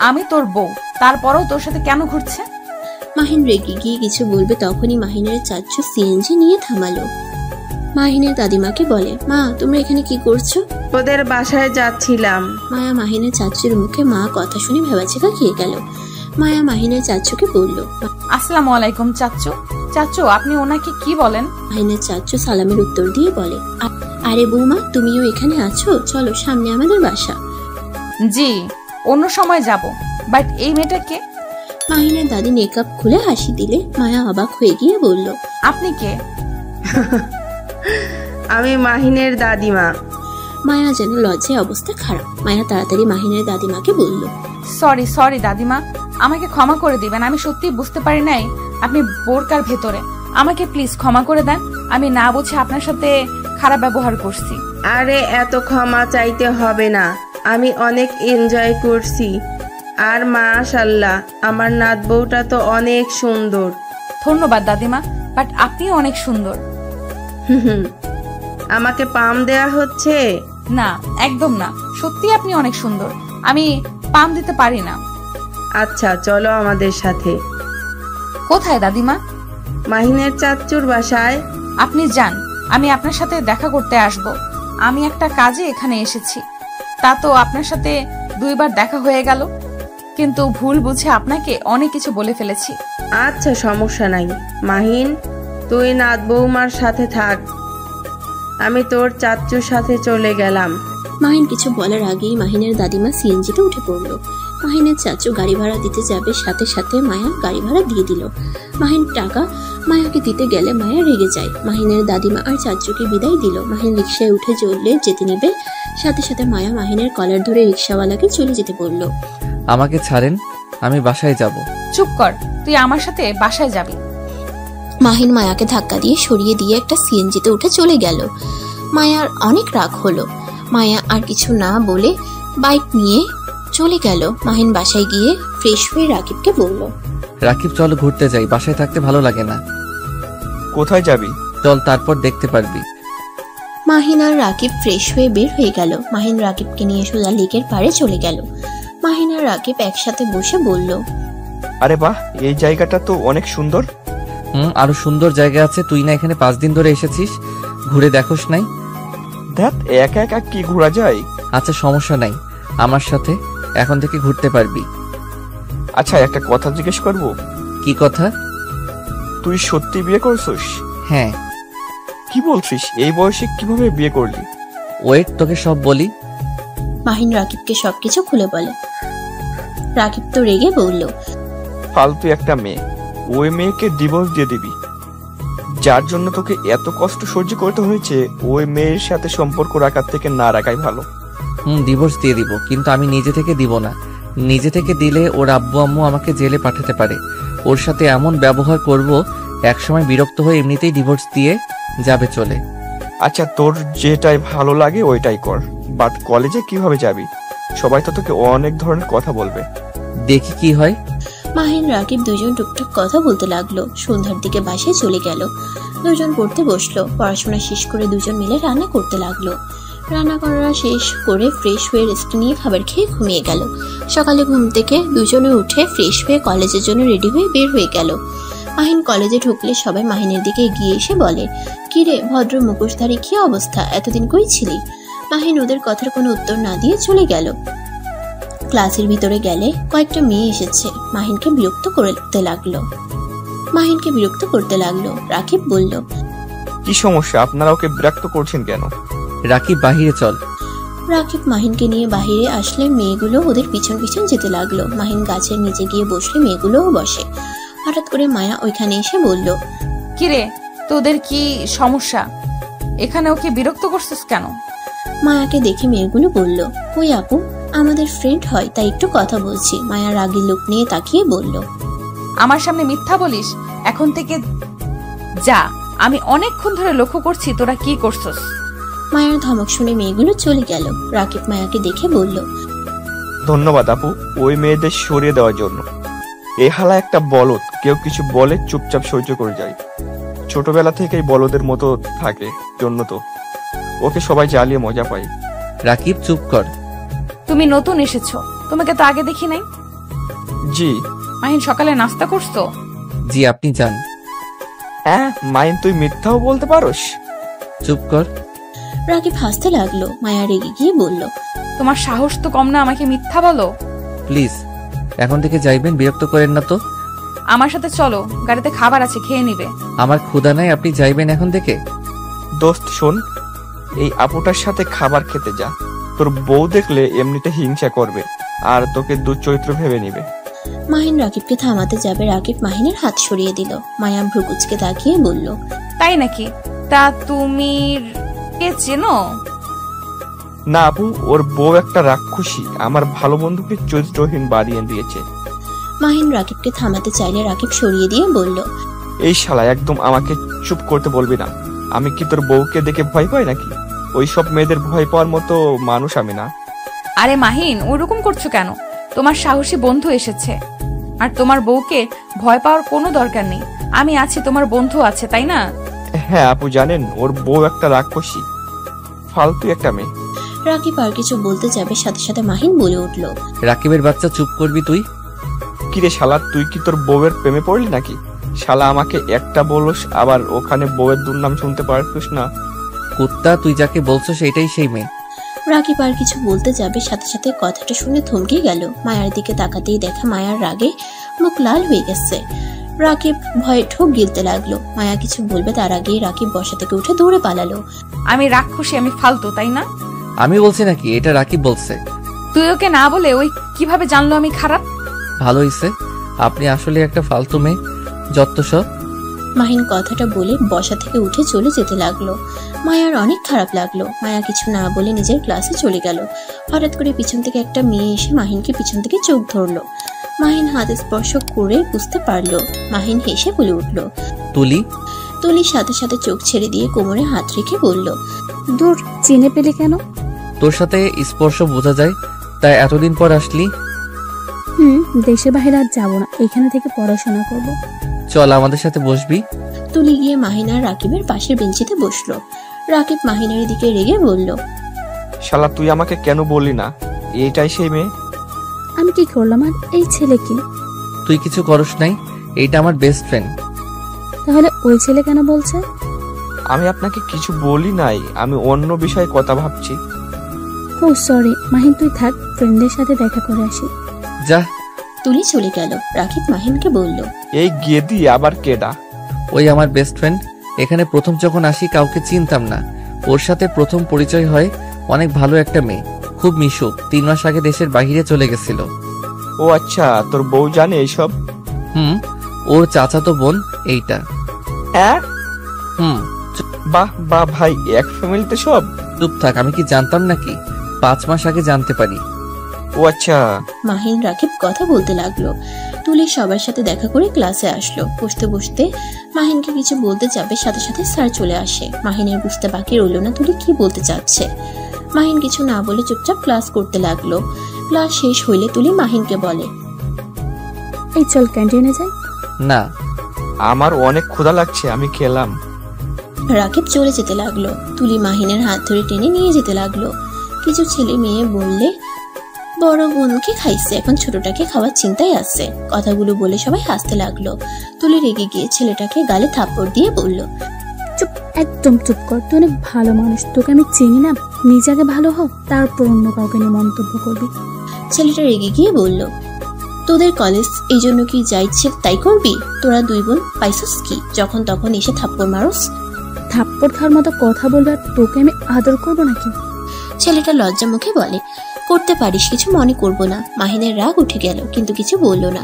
আমি তোর বউ, তারপরেও তোর সাথে কেন ঘুরছে? মাহিন রেগে গিয়ে কিছু বলবে, তখনই মাহিনের চাচু সিএনজি নিয়ে থামালো। মাহিনের দাদিমাকে বলে, মা তোমরা এখানে কি করছো? ওদের বাসায় যাচ্ছিলাম। মায়া মাহিনের চাচুর মুখে মা কথা শুনে ভেবাচেকা খেয়ে গেল। মায়া মাহিনের চাচুকে বলল, আসসালামু আলাইকুম চাচু। চাচু আপনি ওনাকে কি বলেন? মাহিনের চাচু সালামের উত্তর দিয়ে বলে, আরে বৌমা তুমিও এখানে আছো, চলো সামনে আমাদের বাসা। জি অন্য সময় যাব, বাট এই মেয়েটা কে? মাহিনের দাদি মেকআপ খুলে হাসি দিলে মায়া অবাক হয়ে গিয়ে বলল, আপনি কে? আমি মাহিনের দাদিমা। মায়া যেন লজ্জায় অবস্থা খারাপ। মায়া তাড়াতাড়ি মাহিনের দাদিমাকে বলল, সরি দাদিমা, আমাকে ক্ষমা করে দিবেন। আমি সত্যি বুঝতে পারি নাই আপনি বোরকার ভেতরে। আমাকে প্লিজ ক্ষমা করে দেন। আমি না বুঝে আপনার সাথে খারাপ ব্যবহার করছি। আরে এত ক্ষমা চাইতে হবে না, আমি অনেক এনজয় করছি। আর মাশাআল্লাহ, আমার নাত বউটা তো অনেক সুন্দর। ধন্যবাদ দাদিমা, বাট আপনিও অনেক সুন্দর। হুম, আমাকে পাম দেয়া হচ্ছে? না, একদম না, সত্যি আপনি অনেক সুন্দর। আমি পাম দিতে পারি না। আচ্ছা চলো আমাদের সাথে। কোথায় দাদিমা? মাহিনের চাচ্চুর বাসায়। আপনি যান, আমি আপনার সাথে দেখা করতে আসব। আমি একটা কাজে এখানে এসেছি। তা তো আপনার সাথে 2 বার দেখা হয়ে গেল, কিন্তু ভুল বুঝে আপনাকে অনেক কিছু বলে ফেলেছি। আচ্ছা সমস্যা নাই মাহিন, তুই নাত বৌমার সাথে থাক, আমি তোর চাচ্চুর সাথে চলে গেলাম। মাহিন কিছু বলার আগেই মাহিনের দাদিমা সিএনজিতে উঠে পড়ল। মাহিনের চাচু গাড়ি ভাড়া দিতে যাবে, সাথে সাথে মায়া গাড়ি ভাড়া দিয়ে দিল। মাহিন টাকা মায়াকে দিতে গেলে মায়া রেগে যায়। মাহিনের দাদিমা আর চাচুকে বিদায় দিল। মাহিন রিক্সায় উঠে চললে যেতে নেবে, সাথে সাথে মায়া মাহিনের কলার ধরে রিক্সাওয়ালাকে চলে যেতে বলল। আমাকে ছাড়েন, আমি বাসায় যাব। চুপ কর, তুই আমার সাথে বাসায় যাবি। মাহিন মায়াকে ধাক্কা দিয়ে সরিয়ে দিয়ে একটা সিএনজিতে উঠে চলে গেল। মায়ার অনেক রাগ হলো। মায়া আর কিছু না বলে বাইক নিয়ে চলে গেল। মাহিন বাসায় গিয়ে ফ্রেশ হয়ে রাকিবকে বলল, রাকিব চল ঘুরতে যাই, বাসায় থাকতে ভালো লাগে না। কোথায় যাবি? চল, তারপর দেখতে পারবি। মাহিন আর রাকিব ফ্রেশ হয়ে বের হয়ে গেল। মাহিন রাকিবকে নিয়ে সোজা লেকের পাড়ে চলে গেল। মাহিন আর রাকিব একসাথে বসে বলল, আরে বাহ, এই জায়গাটা তো অনেক সুন্দর। আরো সুন্দর জায়গা আছে। তুই না এখানে 5 দিন ধরে এসেছিস, ঘুরে দেখোস নাই? ধ্যাত, একা একা কি ঘোরা যায়? আচ্ছা সমস্যা নাই, আমার সাথে এখন থেকে ঘুরতে পারবি। আচ্ছা একটা কথা জিজ্ঞেস করব? কি কথা? তুই সত্যি বিয়ে করছিস? হ্যাঁ। কি বলছিস? এই বয়সে কিভাবে বিয়ে করলি? ওয়েট, তোকে সব বলি। মাহিন রাকিবকে সবকিছু খুলে বলে। রাকিব তো রেগে বলল, ফালতু একটা মেয়ে, ওই মেয়েকে ডিভোর্স দিয়ে দিবি। যার জন্য তোকে এত কষ্ট সহ্য করতে হয়েছে, ওই মেয়ের সাথে সম্পর্ক রাখার থেকে না রাখাই ভালো। ডিভোর্স দিয়ে দিব, কিন্তু আমি নিজে থেকে দিব না। নিজে থেকে দিলে ওর আব্বু আম্মু আমাকে জেলে পাঠাতে পারে। ওর সাথে এমন ব্যবহার করব, একসময় বিরক্ত হয়ে এমনিতেই ডিভোর্স দিয়ে যাবে চলে। আচ্ছা তোর যেটাই ভালো লাগে ওইটাই কর, বাট কলেজে কিভাবে যাবি? সবাই তো তোকে অনেক ধরনের কথা বলবে। দেখি কি হয়। মাহিন রাকিব দুজন টুকটাক কথা বলতে লাগলো। সন্ধ্যার দিকে বাসায় চলে গেল। দুজন পড়তে বসলো। পড়াশোনা শেষ করে দুজন মিলে রান্না করতে লাগলো। রান্না করা শেষ করে ফ্রেশ হয়ে রেস্ট নিয়ে খাবার খেয়ে ঘুমিয়ে গেল। সকালে ঘুম থেকে দুজনে উঠে ফ্রেশ হয়ে কলেজের জন্য রেডি হয়ে বের হয়ে গেল। মাহিন কলেজে ঢুকলে সবাই মাহিনের দিকে এগিয়ে এসে বলে, কিরে ভদ্র মুখোশধারী, কি অবস্থা, এতদিন কই ছিলি? মাহিন ওদের কথার কোনো উত্তর না দিয়ে চলে গেল। ক্লাসের ভিতরে গেলে কয়েকটা মেয়ে এসেছে। মাহিনকে বিরক্ত করতে লাগলো। রাকিব বলল, কি সমস্যা? আপনারা ওকে বিরক্ত করছেন কেন? রাকিব বাহিরে চল। রাকিব মাহিনকে নিয়ে বাহিরে আসলে মেয়েগুলো ওদের পিছন পিছন যেতে লাগলো। মাহিন গাছের নিচে গিয়ে বসলে মেয়েগুলোও বসে। হঠাৎ করে মায়া ওইখানে এসে বলল, কিরে, তোদের কি সমস্যা? এখানে ওকে বিরক্ত করছিস কেন? মায়াকে দেখে মেয়েগুলো বলল, কই আপু, আমাদের ফ্রেন্ড হয় তাই একটু কথা বলছি। মায়া রাগী লোক নিয়ে তাকিয়ে বলল, আমার সামনে মিথ্যা বলিস? এখন থেকে যা, আমি অনেকক্ষণ ধরে লক্ষ্য করছি তোরা কি করছস। মায়ার ধমক শুনে মেয়েগুলো চলে গেল। রাকিব মায়াকে দেখে বলল, ধন্যবাদ আপু, ওই মেয়েদের সরিয়ে দেওয়ার জন্য। এই হালা একটা বলদ, কেউ কিছু বলে চুপচাপ সহ্য করে যায়। ছোটবেলা থেকেই বলদের মতো থাকে, জন্য তো ওকে সবাই জ্বালিয়ে মজা পায়। রাকিব চুপ কর। তুমি নতুন এসেছো, তোমাকে তো আগে দেখি নাই। জি। মাহিন সকালে নাস্তা করছো? জি, আপনি যান। হ্যাঁ মাইন, তুই মিথ্যাও বলতে পারোস? চুপ কর। রাকিব হাসতে লাগলো। মায়া রেগে গিয়ে বলল, তোমার সাহস তো কম না আমাকে মিথ্যা বলো। প্লিজ এখন থেকে যাইবেন, বিরক্ত করেন না তো। আমার সাথে চলো, গাড়িতে খাবার আছে, খেয়ে নিবে। আমার ক্ষুধা নাই, আপনি যাইবেন এখন থেকে। দোস্ত শোন, এই আপুটার সাথে খাবার খেতে যা, তোর বউ দেখলে এমনিতে হিংসা করবে। আর তোকে দুশ্চরিত্র ভেবে নিবে। মাহিন রাকিবকে থামাতে যাবে, রাকিব মাহিনের হাত সরিয়ে দিল। মায়া ভ্রুকুচকে তাকিয়ে বলল, তাই নাকি? তা তুমি কে চেনো? না আপু, ওর বউ একটা রাক্ষসী আমার ভালো বন্ধুকে চরিত্রহীন বানিয়ে দিয়েছে। মাহিন রাকিবকে থামাতে চাইলে রাকিব সরিয়ে দিয়ে বলল, এই শালা, একদম আমাকে চুপ করতে বলবি না। আমি কি তোর বউকে দেখে ভয় পাই নাকি? ওই সব মেয়েদের ভয় পাওয়ার মতো মানুষ আমি না। আরে মাহিন, ওরকম করছো কেন? তোমার সাহসী বন্ধু এসেছে, আর তোমার বউকে ভয় পাওয়ার কোনো দরকার নেই। আমি আছি, তোমার বন্ধু আছে, তাই না? হ্যাঁ আপু, জানেন ওর বউ একটা রাক্ষসী, ফালতু একটা মেয়ে। রাকিব আর কিছু বলতে যাবে, সাথে সাথে মাহিন বলে উঠল, রাকিবের বাচ্চা, চুপ করবি তুই? কিরে শালা, তুই কি তোর বউয়ের প্রেমে পড়লি নাকি? শালা আমাকে একটা বলস, আবার ওখানে বউয়ের দুর্নাম শুনতে পারতিস না? কুত্তা, তুই যাকে বলছো সেটাই সেই মেয়ে। রাকিব আর কিছু বলতে যাবে, সাথে সাথে কথাটা শুনে থমকে গেল। মায়ার দিকে তাকাতেই দেখা মায়ার রাগে মুখ লাল হয়ে গেছে। রাকিব ভয়ে ঠোক গিলতে লাগলো। মায়া কিছু বলবে তার আগেই রাকিব বসা থেকে উঠে দৌড়ে পালালো। আমি রাক্ষসী, আমি ফালতু, তাই না? আমি বলছি নাকি? এটা রাকিব বলছে। তুই ওকে না বলে ওই কিভাবে জানলো আমি খারাপ? ভালো হইছে, আপনি আসলে একটা ফালতু মেয়ে, যত সব। মাহিন কথাটা বলে বসা থেকে উঠে চলে যেতে লাগলো। মায়ার অনেক খারাপ লাগলো। মায়া কিছু না বলে নিজের ক্লাসে চলে গেল। হঠাৎ করে পিছন থেকে একটা মেয়ে এসে মাহিনকে পিছন থেকে চোখ ধরলো। মাহিন হাত স্পর্শ করে বুঝতে পারলো। মাহিন হেসে বলে উঠল, তুলি। তুলির সাথে সাথে চোখ ছেড়ে দিয়ে কোমরে হাত রেখে বলল, দূর, চিনে পেলে কেন? তোর সাথে স্পর্শ বোঝা যায়, তাই এতদিন পর আসলি। দেশে বাইরে আর যাবো না, এখানে থেকে পড়াশোনা করব। চল আমাদের সাথে বসবি। তুলি গিয়ে মাহিন আর রাকিবের পাশের বেঞ্চিতে বসলো। রাকিব মাহিনের দিকে রেগে বলল, শালা, তুই আমাকে কেন বললি না এইটাই সেই মেয়ে? আমি কি করলাম? আর এই ছেলে কি? তুই কিছু করস নাই, এইটা আমার বেস্ট ফ্রেন্ড। তাহলে ওই ছেলে কেন বলছে? আমি আপনাকে কিছু বলি নাই, আমি অন্য বিষয়ে কথা ভাবছি। ও সরি মাহিন, তুই থাক, ফ্রেন্ডের সাথে দেখা করে আসি। যা। তুলি চলে গেল। রাকিব মাহিনকে বলল, এই গেদি আবার কেডা? ওই আমার বেস্ট ফ্রেন্ড। এখানে প্রথম যখন আসি কাউকে চিনতাম না, ওর সাথে প্রথম পরিচয় হয়। অনেক ভালো একটা মেয়ে, খুব মিশুক। 3 মাস আগে দেশের বাইরে চলে গেছিল। ও আচ্ছা, তোর বউ জানে এইসব? ওর চাচাতো বোন এইটা। হ্যাঁ। বাহ বাহ ভাই, এক ফ্যামিলিতে সব? চুপ থাক, আমি কি জানতাম নাকি? 5 মাস আগে জানতে পারি। ও আচ্ছা। মাহিন রাকিব কথা বলতে লাগলো। তুলি সবার সাথে দেখা করে ক্লাসে আসলো। বসতে বসতে মাহিনকে কিছু বলতে যাবে, সাথে সাথে স্যার চলে আসে। মাহিনের বুঝতে বাকি রইল না তুলি কি বলতে চাচ্ছে। মাহিন কিছু না বলে চুপচাপ ক্লাস করতে লাগলো। ক্লাস শেষ হইলে তুলি মাহিনকে বলে, এই চল ক্যান্টিনে যাই। না, আমার অনেক ক্ষুধা লাগছে, আমি খেলাম। রাকিব চলে যেতে লাগলো। তুলি মাহিনের হাত ধরে টেনে নিয়ে যেতে লাগলো। কিছু ছেলে মেয়ে বললে বড় বোনকে খাইছে, এখন ছোটটাকে খাওয়ার চিন্তায় আছে। কথাগুলো বলে সবাই হাসতে লাগলো। তুলি রেগে গিয়ে ছেলেটাকে গালে থাপ্পড় দিয়ে বলল, চুপ, একদম চুপ কর, তুই অনেক ভালো মানুষ, তোকে আমি চিনি না। নিজে আগে ভালো হ, তারপর অন্য কাউকে নিয়ে মন্তব্য করবি। ছেলেটা রেগে গিয়ে বলল, তোদের কলেজ এই জন্য কি যা ইচ্ছে তাই করবি? তোরা 2 বোন পাইছস কি যখন তখন এসে থাপ্পড় মারস? থাপ্পড় খাওয়ার মতো কথা বলবে আর তোকে আমি আদর করবো নাকি? ছেলেটা লজ্জা মুখে বলে, করতে পারিস, কিছু মনে করবো না। মাহিনের রাগ উঠে গেল, কিন্তু কিছু বলল না।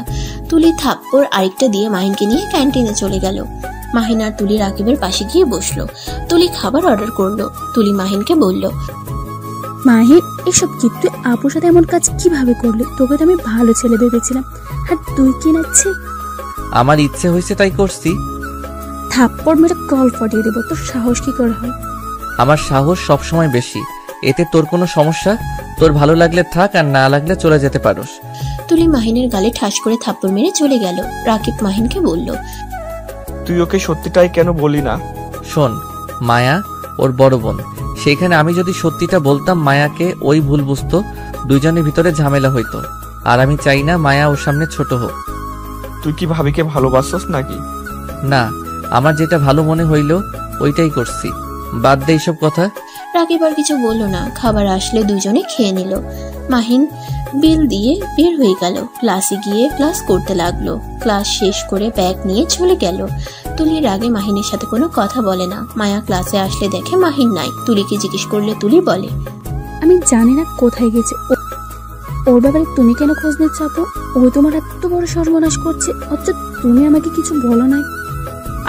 তুলি থাপ্পড় আরেকটা দিয়ে মাহিনকে নিয়ে ক্যান্টিনে চলে গেল। মাহিন আর তুলি রাকিবের পাশে গিয়ে বসলো। তুলি খাবার অর্ডার করলো। তুলি মাহিনকে বলল, মাহিন, এসব কি? তুই আপুর সাথে এমন কাজ কিভাবে করলি? তোকে তো আমি ভালো ছেলে ভেবেছিলাম, আর তুই কি নাচ্ছি? আমার ইচ্ছে হয়েছে তাই করছি। থাপ্পড় মেরে কল ফাটিয়ে দেবো। তোর সাহস কি করে হয়? আমার সাহস সবসময় বেশি, এতে তোর কোনো সমস্যা? তোর ভালো লাগলে থাক, আর না লাগলে চলে যেতে পারোস। তুলি মাহিনের গালে ঠাস করে থাপ্পড় মেরে চলে গেল। রাকিব মাহিনকে বলল, তুই ওকে সত্যিটাই কেন বলি না? শোন, মায়া ওর বড় বোন, সেইখানে আমি যদি সত্যিটা বলতাম মায়াকে ওই ভুল বুঝতো, দুইজনের ভিতরে ঝামেলা হইতো। আর আমি চাই না মায়া ওর সামনে ছোট হোক। তুই কি ভাবিকে ভালোবাসছস নাকি? না, আমার যেটা ভালো মনে হইল ওইটাই করছি, বাদ দে এইসব কথা। রাকিব আর কিছু বললো না। খাবার আসলে দুজনে খেয়ে নিল। মাহিন বিল দিয়ে বের হয়ে গেল। ক্লাসে গিয়ে ক্লাস করতে লাগলো। ক্লাস শেষ করে ব্যাগ নিয়ে চলে গেল। তুলির আগে মাহিনের সাথে কোনো কথা বলে না। মায়া ক্লাসে আসলে দেখে মাহিন নাই। তুলিকে জিজ্ঞেস করলে তুলি বলে, আমি জানি না কোথায় গেছে। ওর ব্যাপারে তুমি কেন খোঁজ নিচ্ছ আপু? ও তোমার এত বড় সর্বনাশ করছে, অথচ তুমি আমাকে কিছু বলো নাই।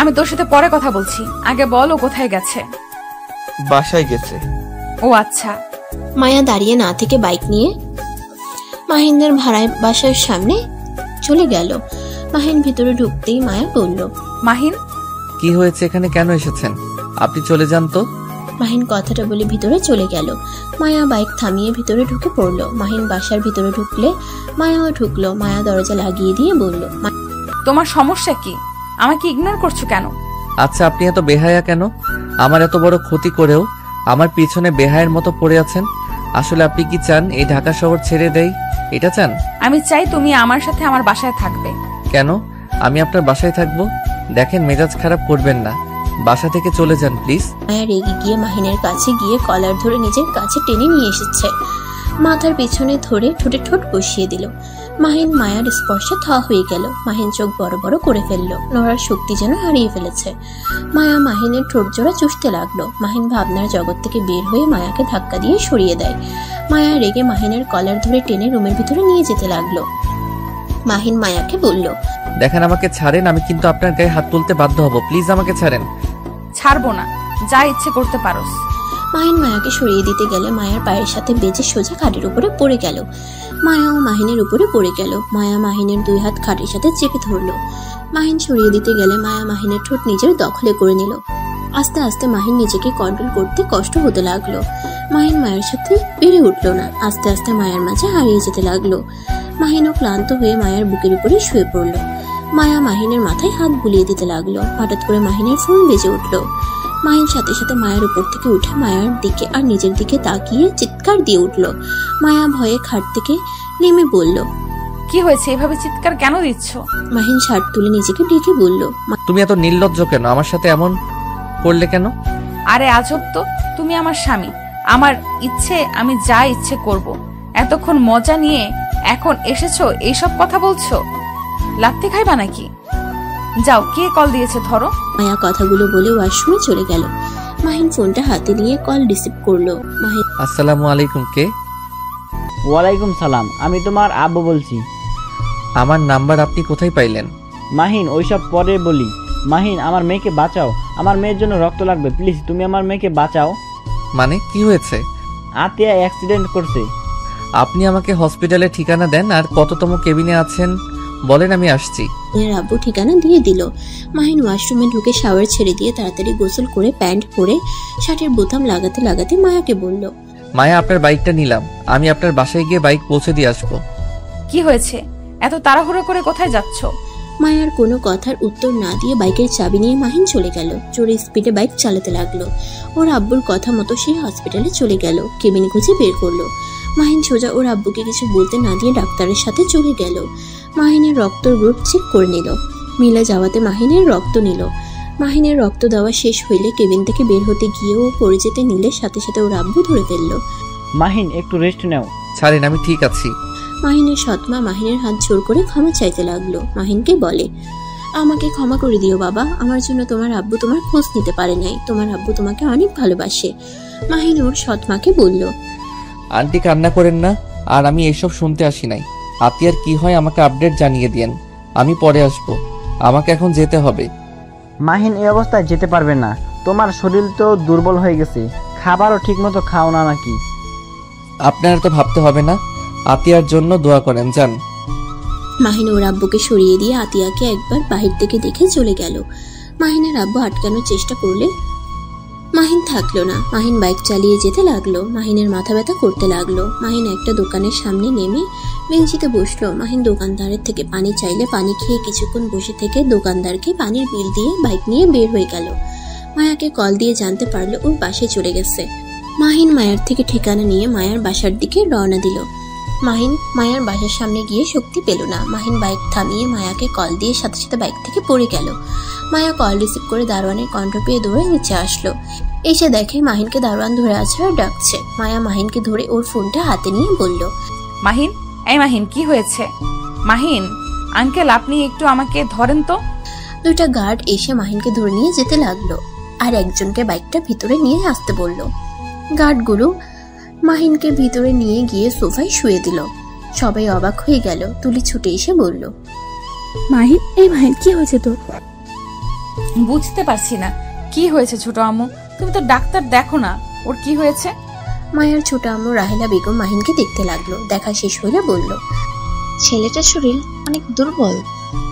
আমি তোর সাথে পরে কথা বলছি, আগে বল ও কোথায় গেছে। বাসায় গেছে। ও আচ্ছা। মায়া দাঁড়িয়ে না থেকে বাইক নিয়ে মাহিনদের ভাড়ায় বাসার সামনে চলে গেল। মাহিন ভিতরে ঢুকতেই মায়া বলল, মাহিন, কি হয়েছে? এখানে কেন এসেছেন? আপনি চলে যান তো। মাহিন কথাটা বলে ভিতরে চলে গেল। মায়া বাইক থামিয়ে ভিতরে ঢুকে পড়লো। মাহিন বাসার ভিতরে ঢুকলে মায়াও ঢুকলো। মায়া দরজা লাগিয়ে দিয়ে বলল, তোমার সমস্যা কি? আমাকে ইগনোর করছো কেন? আচ্ছা, আপনি এত বেহায়া কেন? আমার এত বড় ক্ষতি করেও আমার পিছনে বেহায়ের মতো পড়ে আছেন। আসলে আপনি কি চান এই ঢাকা শহর ছেড়ে দেই? এটা চান? আমি চাই তুমি আমার সাথে আমার বাসায় থাকবে। কেন আমি আপনার বাসায় থাকবো? দেখেন, মেজাজ খারাপ করবেন না, বাসা থেকে চলে যান প্লিজ। মায়া রেগে গিয়ে মাহিনের কাছে গিয়ে কলার ধরে নিজের কাছে টেনে নিয়ে এসেছে। মাথার পেছনে ধরে ঠোঁটে ঠোঁট বসিয়ে দিল। মাহিন মায়ার স্পর্শে থ হয়ে গেল। মাহিন চোখ বড় বড় করে ফেলল। নড়ার শক্তি যেন হারিয়ে ফেলেছে। মায়া মাহিনের ঠোঁট জোড়া চুষতে লাগলো। মাহিন ভাবনার জগৎ থেকে বের হয়ে মায়াকে ধাক্কা দিয়ে সরিয়ে দেয়। মায়া রেগে মাহিনের কলার ধরে টেনে রুমের ভিতরে নিয়ে যেতে লাগলো। মাহিন মায়াকে বলল, দেখেন, আমাকে ছাড়েন, আমি কিন্তু আপনার গায়ে হাত তুলতে বাধ্য হব। প্লিজ আমাকে ছাড়েন। ছাড়বো না, যা ইচ্ছে করতে পারোস। মাহিন মায়াকে সরিয়ে দিতে গেলে মায়ার পায়ের সাথে বেজে সোজা খাটের উপরে পড়ে গেল। মায়াও মাহিনের উপরে পড়ে গেল। মায়া মাহিনের দুই হাত খাটের সাথে চেপে ধরল। মাহিন সরিয়ে দিতে গেলে মায়া মাহিনের ঠোঁট নিজের দখলে করে নিল। আস্তে আস্তে মাহিন নিজেকে কন্ট্রোল করতে কষ্ট হতে লাগলো। মাহিন মায়ের সাথে বেড়ে উঠলো না। আস্তে আস্তে মায়ের মাঝে হারিয়ে যেতে লাগলো। মাহিনও ক্লান্ত হয়ে মায়ের বুকের উপরে শুয়ে পড়ল। মায়া মাহিনের মাথায় হাত বুলিয়ে দিতে লাগলো। হঠাৎ করে মাহিনের ফোন বেজে উঠলো। মাহিন সাথে সাথে মায়ের উপর থেকে উঠে মায়ার দিকে আর নিজের দিকে তাকিয়ে চিৎকার দিয়ে উঠলো। মায়া ভয়ে খাট থেকে নেমে বলল, কি হয়েছে? এভাবে চিৎকার কেন দিচ্ছ? মাহিন শার্ট তুলে নিজেকে ডেকে বলল, তুমি এত নির্লজ্জ কেন? আমার সাথে এমন করলে কেন? আরে আজব তো, তুমি আমার স্বামী, আমার ইচ্ছে আমি যা ইচ্ছে করব। এতক্ষণ মজা নিয়ে এখন এসেছো এইসব কথা বলছো? লাত্তি খাইবা নাকি? যাও, কে কল দিয়েছে ধরো। মায়া কথাগুলো বলে ওয়াশরুমে চলে গেল। মাহিন ফোনটা হাতে নিয়ে কল রিসিভ করলো। মাহিন, আসসালামু আলাইকুম। কে? ওয়ালাইকুম সালাম, আমি তোমার আব্বু বলছি। আমার নাম্বার আপনি কোথায় পাইলেন? মাহিন, ওইসব পরে বলি। মাহিন, আমার মেয়েকে বাঁচাও, আমার মেয়ের জন্য রক্ত লাগবে, প্লিজ তুমি আমার মেয়েকে বাঁচাও। মানে কি হয়েছে? আতিয়া অ্যাক্সিডেন্ট করছে। আপনি আমাকে হসপিটালে ঠিকানা দেন আর কততম কেবিনে আছেন বলেন, আমি আসছি। এর আব্বু ঠিকানা দিয়ে দিল। মাহিন ওয়াশরুমে ঢুকে শাওয়ার ছেড়ে দিয়ে তাড়াতাড়ি গোসল করে প্যান্ট পরে শার্টের বোতাম লাগাতে লাগাতে মায়াকে বলল, মায়া, আপনার বাইকটা নিলাম, আমি আপনার বাসায় গিয়ে বাইক পৌঁছে দিয়ে আসবো। কি হয়েছে? এত তাড়াহুড়ো করে কোথায় যাচ্ছ? মায়ার কোনো কথার উত্তর না দিয়ে বাইকের চাবি নিয়ে মাহিন চলে গেল। জোরে স্পিডে বাইক চালাতে লাগলো। ওর আব্বুর কথা মতো সে হসপিটালে চলে গেল। কেবিন খুঁজে বের করলো। মাহিন সোজা ওর আব্বুকে কিছু বলতে না দিয়ে ডাক্তারের সাথে চলে গেল। মাহিনের রক্তর গ্রুপ চেক করে নিল। মিলে যাওয়াতে মাহিনের রক্ত নিল। মাহিনের রক্ত দেওয়া শেষ হইলে কেবিন থেকে বের হতে গিয়েও পড়ে যেতে নিলে সাথে সাথে ওর আব্বু ধরে ফেললো। মাহিন, একটু রেস্ট নাও। ছাড়েন, আমি ঠিক আছি। মাহিনের সৎমা মাহিনের হাত জোর করে ক্ষমা চাইতে লাগলো। মাহিনকে বলে, আমাকে ক্ষমা করে দিও বাবা, আমার জন্য তোমার আব্বু তোমার খোঁজ নিতে পারে নাই। তোমার আব্বু তোমাকে অনেক ভালোবাসে। মাহিন ওর সৎমাকে বলল, আন্টি কান্না করেন না, আর আমি এসব শুনতে আসি নাই। আতিয়ার কি হয় আমাকে আপডেট জানিয়ে দিয়েন, আমি পরে আসবো। আমাকে এখন যেতে হবে। মাহিন, এই অবস্থায় যেতে পারবে না, তোমার শরীর তো দুর্বল হয়ে গেছে, খাবারও ঠিকমতো খাও না নাকি? আপনার তো ভাবতে হবে না, আতিয়ার জন্য দোয়া করেন, যান। মাহিন ওর আব্বুকে সরিয়ে দিয়ে আতিয়াকে একবার বাহির থেকে দেখে চলে গেল। মাহিনের আব্বু আটকানোর চেষ্টা করলে মাহিন থাকলো না। মাহিন বাইক চালিয়ে যেতে লাগলো। মাহিনের মাথা ব্যথা করতে লাগলো। মাহিন একটা দোকানের সামনে নেমে বেঞ্চিতে বসলো। মাহিন দোকানদারের থেকে পানি চাইলে পানি খেয়ে কিছুক্ষণ বসে থেকে দোকানদারকে পানির বিল দিয়ে বাইক নিয়ে বের হয়ে গেল। মায়াকে কল দিয়ে জানতে পারলো ওর বাসায় চলে গেছে। মাহিন মায়ার থেকে ঠিকানা নিয়ে মায়ার বাসার দিকে রওনা দিল। মাহিন মায়ার বাসার সামনে গিয়ে শক্তি পেল না। মাহিন বাইক থামিয়ে মায়াকে কল দিয়ে সাথে সাথে বাইক থেকে পড়ে গেল। মায়া কল রিসিভ করে দারোয়ানের কণ্ঠ পেয়ে দৌড়ে নিচে আসলো। এসে দেখে মাহিনকে দারোয়ান ধরে আছে আর ডাকছে। মায়া মাহিনকে ধরে ওর ফোনটা হাতে নিয়ে বলল, মাহিন, এই মাহিন, কি হয়েছে? মাহিন আঙ্কেল, আপনি একটু আমাকে ধরেন তো। দুইটা গার্ড এসে মাহিনকে ধরে নিয়ে যেতে লাগলো আর একজনকে বাইকটা ভিতরে নিয়ে আসতে বলল। গার্ডগুলো মাহিনকে ভিতরে নিয়ে গিয়ে সোফায় শুয়ে দিল। সবাই অবাক হয়ে গেল। তুলি ছুটে এসে বলল, মাহিন, এই মাহিন, কি হয়েছে তোর? বুঝতে পারছি না কি হয়েছে ছোট আম্মু, তুমি তো ডাক্তার দেখো না, ওর কি হয়েছে? মায়ার ছোট আম্মু রাহেলা বেগম মাহিনকে দেখতে লাগলো। দেখা শেষ হলে বলল, ছেলেটার শরীর অনেক দুর্বল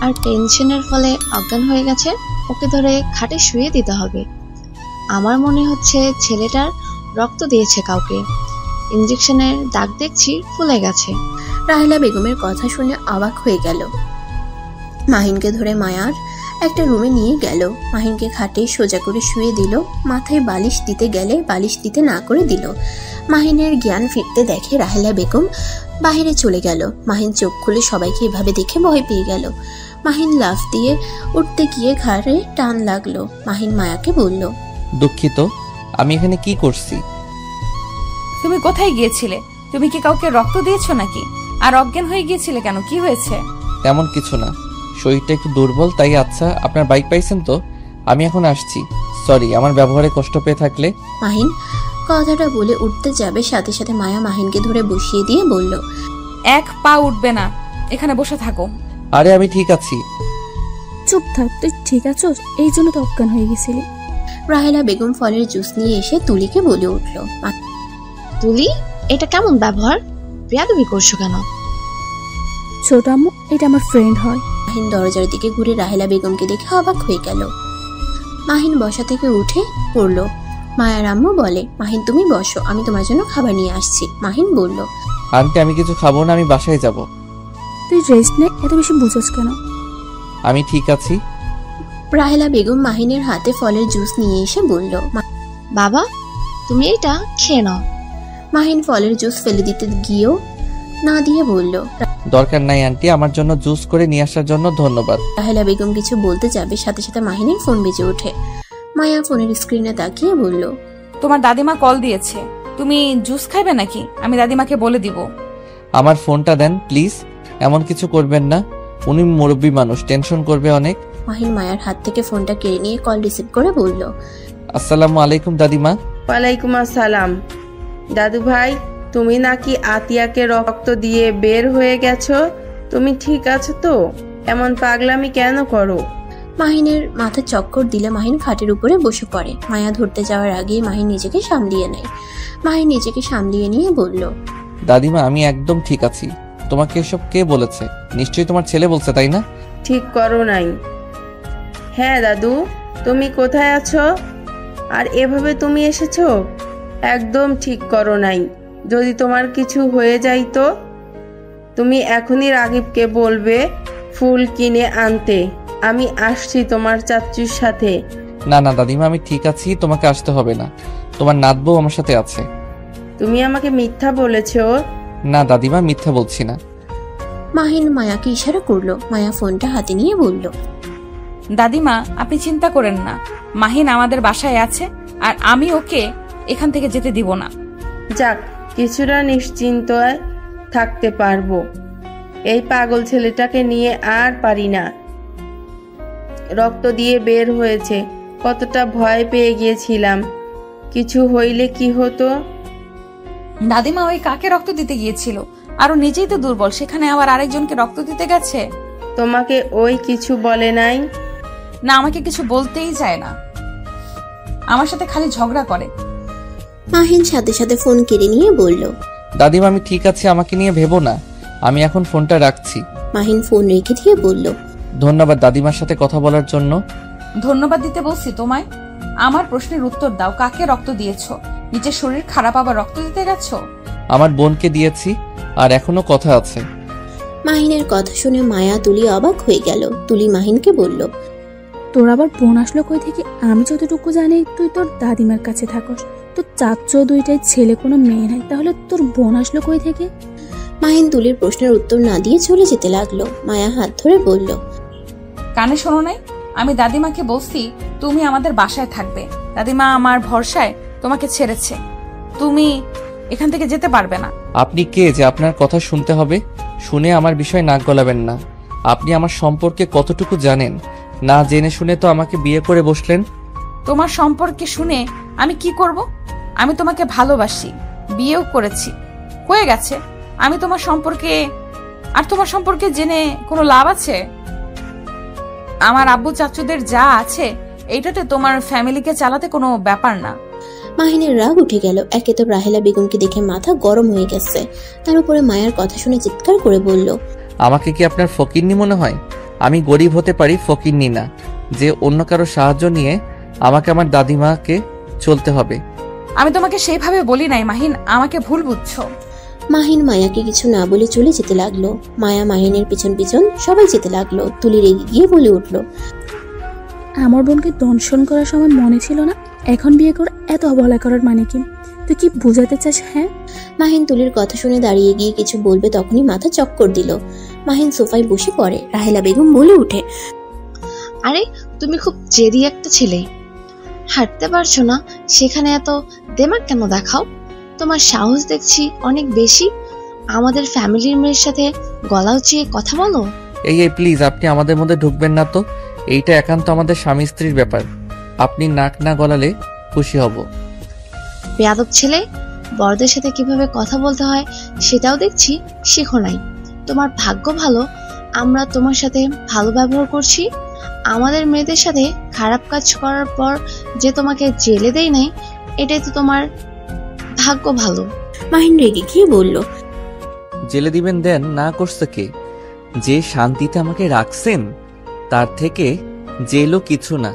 আর টেনশনের ফলে অজ্ঞান হয়ে গেছে। ওকে ধরে খাটে শুয়ে দিতে হবে। আমার মনে হচ্ছে ছেলেটার রক্ত দিয়েছে কাউকে। ইঞ্জেকশনের দাগ দেখছি ফুলে গেছে। রাহেলা বেগমের কথা শুনে অবাক হয়ে গেল। মাহিনকে ধরে মায়ার একটা রুমে নিয়ে গেল। মাহিনকে খাটে সোজা করে শুয়ে দিল। মাথায় বালিশ দিতে গেলে বালিশ দিতে না করে দিল। মাহিনের জ্ঞান ফিরতে দেখে রাহেলা বেগম বাহিরে চলে গেল। মাহিন চোখ খুলে সবাইকে এভাবে দেখে ভয় পেয়ে গেল। মাহিন লাফ দিয়ে উঠতে গিয়ে ঘাড়ে টান লাগলো। মাহিন মায়াকে বলল, দুঃখিত, আমি এখানে কি করছি? তুমি কোথায় গিয়েছিলে? তুমি কি কাউকে রক্ত দিয়েছো নাকি? আর অজ্ঞান হয়ে গিয়েছিলে কেন? কি হয়েছে? তেমন কিছু না, শরীরটা একটু দুর্বল তাই। আচ্ছা, আপনার বাইক পাইছেন তো? আমি এখন আসছি। সরি আমার ব্যবহারে কষ্ট পেয়ে থাকলে। মাহিন কথাটা বলে উঠতে যাবে, সাথে সাথে মায়া মাহিনকে ধরে বসিয়ে দিয়ে বলল, এক পা উঠবে না, এখানে বসে থাকো। আরে আমি ঠিক আছি। চুপ থাক, তুই ঠিক আছোস? এই জন্য তো অজ্ঞান হয়ে গেছিলি। রাহেলা বেগম ফলের জুস নিয়ে এসে তুলিকে বলে উঠল, তুলি, এটা কেমন ব্যবহার? বেয়াদবি করছো কেন? ছোট আম্মু, এটা আমার ফ্রেন্ড হয়। মাহিন দরজার দিকে ঘুরে রাহেলা বেগমকে দেখে অবাক হয়ে গেল। মাহিন বসা থেকে উঠে পড়ল। মায়ার আম্মু বলে, মাহিন তুমি বসো, আমি তোমার জন্য খাবার নিয়ে আসছি। মাহিন বলল, আন্টি আমি কিছু খাবো না, আমি বাসায় যাব। তুই রেস্ট নে, এত বেশি বুঝোস কেন? আমি ঠিক আছি। রাহেলা বেগম মাহিনের হাতে ফলের জুস নিয়ে এসে বলল, বাবা, তুমি এটা খেয়ে নাও। মাহিন ফলের জুস ফেলে দিতে গিয়েও না দিয়ে বলল, দরকার নাই আন্টি, আমার জন্য জুস করে নিয়ে আসার জন্য ধন্যবাদ। রাহেলা বেগম কিছু বলতে যাবে, সাথে সাথে মাহিনের ফোন বেজে ওঠে। মায়া ফোনের স্ক্রিনে তাকিয়ে বলল, তোমার দাদিমা কল দিয়েছে, তুমি জুস খাইবে নাকি? আমি দাদিমাকে বলে দিব। আমার ফোনটা দেন প্লিজ। এমন কিছু করবেন না, উনি মুরব্বী মানুষ, টেনশন করবে অনেক। মাহিন মায়ার হাত থেকে ফোনটা কেড়ে নিয়ে কল রিসিভ করে বলল, আসসালামু আলাইকুম দাদিমা। ওয়ালাইকুম আসসালাম। দাদু ভাই, তুমি নাকি আতিয়াকে রক্ত দিয়ে বের হয়ে গেছো? তুমি ঠিক আছো তো? এমন পাগলামি কেন করো? মাহিনের মাথা চক্কর দিলে মাহিন খাটের উপরে বসে পড়ে। মায়া ধরতে যাওয়ার আগেই মাহিন নিজেকে সামলিয়ে নেয়। মাহিন নিজেকে সামলিয়ে নিয়ে বলল, দাদিমা আমি একদম ঠিক আছি। তোমাকে এসব কে বলেছে? নিশ্চয়ই তোমার ছেলে বলছে, তাই না? ঠিক করো নাই। হ্যাঁ দাদু, তুমি কোথায় আছো? আর এভাবে তুমি এসেছো? একদম ঠিক করো নাই। যদি তোমার কিছু হয়ে যাইতো, তুমি এখনই রাগিবকে বলবে ফুল কিনে আনতে। আমি আসছি তোমার চাচুর সাথে। না না দাদিমা, আমি ঠিক আছি, তোমাকে আসতে হবে না। তোমার নাতবউ আমার সাথে আছে। তুমি আমাকে মিথ্যা বলেছো। না দাদিমা, মিথ্যা বলছি না। মাহিন মায়াকে ইশারা করলো। মায়া ফোনটা হাতে নিয়ে বলল, দাদিমা আপনি চিন্তা করেন না, মাহিন আমাদের বাসায় আছে আর আমি ওকে এখান থেকে যেতে দিব না। যাক, কিছুটা নিশ্চিন্তায় থাকতে পারবো। এই পাগল ছেলেটাকে নিয়ে আর পারি না। রক্ত দিয়ে বের হয়েছে, কতটা ভয় পেয়ে গিয়েছিলাম। কিছু হইলে কি হতো? দাদিমা ওই কাকে রক্ত দিতে গিয়েছিল? আর ও নিজেই তো দুর্বল, সেখানে আবার আরেকজনকে রক্ত দিতে গেছে। তোমাকে ওই কিছু বলে নাই? না, আমাকে কিছু বলতেই চায় না, আমার সাথে খালি ঝগড়া করে। মাহিন সাথে সাথে ফোন কেড়ে নিয়ে বলল, দাদিমা আমি ঠিক আছি, আমাকে নিয়ে ভেবো না। আমি এখন ফোনটা রাখছি। মাহিন ফোন রেখে দিয়ে বলল, ধন্যবাদ দাদিমার সাথে কথা বলার জন্য। ধন্যবাদ দিতে বলছি তোমায়? আমার প্রশ্নের উত্তর দাও, কাকে রক্ত দিয়েছো? নিজের শরীর খারাপ আবার রক্ত দিতে গেছো? আমার বোনকে দিয়েছি, আর এখনো কথা আছে। মাহিনের কথা শুনে মায়া তুলি অবাক হয়ে গেল। তুলি মাহিনকে বলল, তোর আবার বোন আসলো কই থেকে? আমি যতটুকু জানি তুই তোর দাদিমার কাছে থাকস, তোর চাচু দুইটাই ছেলে, কোনো মেয়ে নাই, তাহলে তোর বোন আসলো কই থেকে? মাহিন তুলির প্রশ্নের উত্তর না দিয়ে চলে যেতে লাগলো। মায়া হাত ধরে বলল, কানে শোনো নাই? আমি দাদিমাকে বলছি তুমি আমাদের বাসায় থাকবে। দাদিমা আমার ভরসায় তোমাকে ছেড়েছে, তুমি এখান থেকে যেতে পারবে না। আপনি কে যে আপনার কথা শুনতে হবে? শুনে আমার বিষয় নাক গলাবেন না। আপনি আমার সম্পর্কে কতটুকু জানেন? না জেনে শুনে তো আমাকে বিয়ে করে বসলেন। তোমার সম্পর্কে শুনে আমি কি করব? আমি তোমাকে ভালোবাসি, বিয়েও করেছি, হয়ে গেছে। আমি তোমার সম্পর্কে জেনে কোনো লাভ আছে? আমার আব্বু চাচুদের যা আছে এইটাতে তোমার ফ্যামিলিকে চালাতে কোনো ব্যাপার না। মাহিনের রাগ উঠে গেল। একে তো রাহেলা বেগমকে দেখে মাথা গরম হয়ে গেছে, তার উপরে মায়ার কথা শুনে চিৎকার করে বলল, আমাকে কি আপনার ফকিন্নি মনে হয়? আমি গরিব হতে পারি, ফকিন্নি না যে অন্য কারো সাহায্য নিয়ে আমাকে আমার দাদিমাকে চলতে হবে। আমি তোমাকে সেইভাবে বলি নাই মাহিন, আমাকে ভুল বুঝছো। মাহিন মায়াকে কিছু না বলে চলে যেতে লাগলো। মায়া মাহিনের পিছন পিছন সবাই যেতে লাগলো। তুলি রেগে গিয়ে বলে উঠল, আমার বোনকে দংশন করার সময় মনে ছিল না? এখন বিয়ে করে এত অবহেলা করার মানে কি? তুই কি বোঝাতে চাস? হ্যাঁ। মাহিন তুলির কথা শুনে দাঁড়িয়ে গিয়ে কিছু বলবে, তখনই মাথা চক্কর দিল। মাহিন সোফায় বসে পড়ে। রাহেলা বেগম বলে উঠে, আরে তুমি খুব জেদি একটা ছেলে, হাঁটতে পারছো না সেখানে এত দেমাগ কেন দেখাও? তোমার সাহস দেখছি অনেক বেশি। আমাদের ফ্যামিলির মেয়ের সাথে গলা উঁচিয়ে কথা বলো। এই প্লিজ, আপনি আমাদের মধ্যে ঢুকবেন না তো। এইটা একান্ত আমাদের স্বামী স্ত্রীর ব্যাপার। আপনি নাক না গলালে খুশি হব। বেয়াদব ছেলে, বড়দের সাথে কিভাবে কথা বলতে হয় সেটাও দেখছি শেখো নাই। তোমার ভাগ্য ভালো আমরা তোমার সাথে ভালো ব্যবহার করছি। আমাদের মেয়েদের সাথে খারাপ কাজ করার পর যে তোমাকে জেলে দেয় নাই, এটাই তো তোমার ভাগ্য ভালো। মাহিন রেগে গিয়ে বলল, জেলে দিবেন দেন, না করছে কে? যে শান্তিতে আমাকে রাখছেন তার থেকে জেলও কিছু না।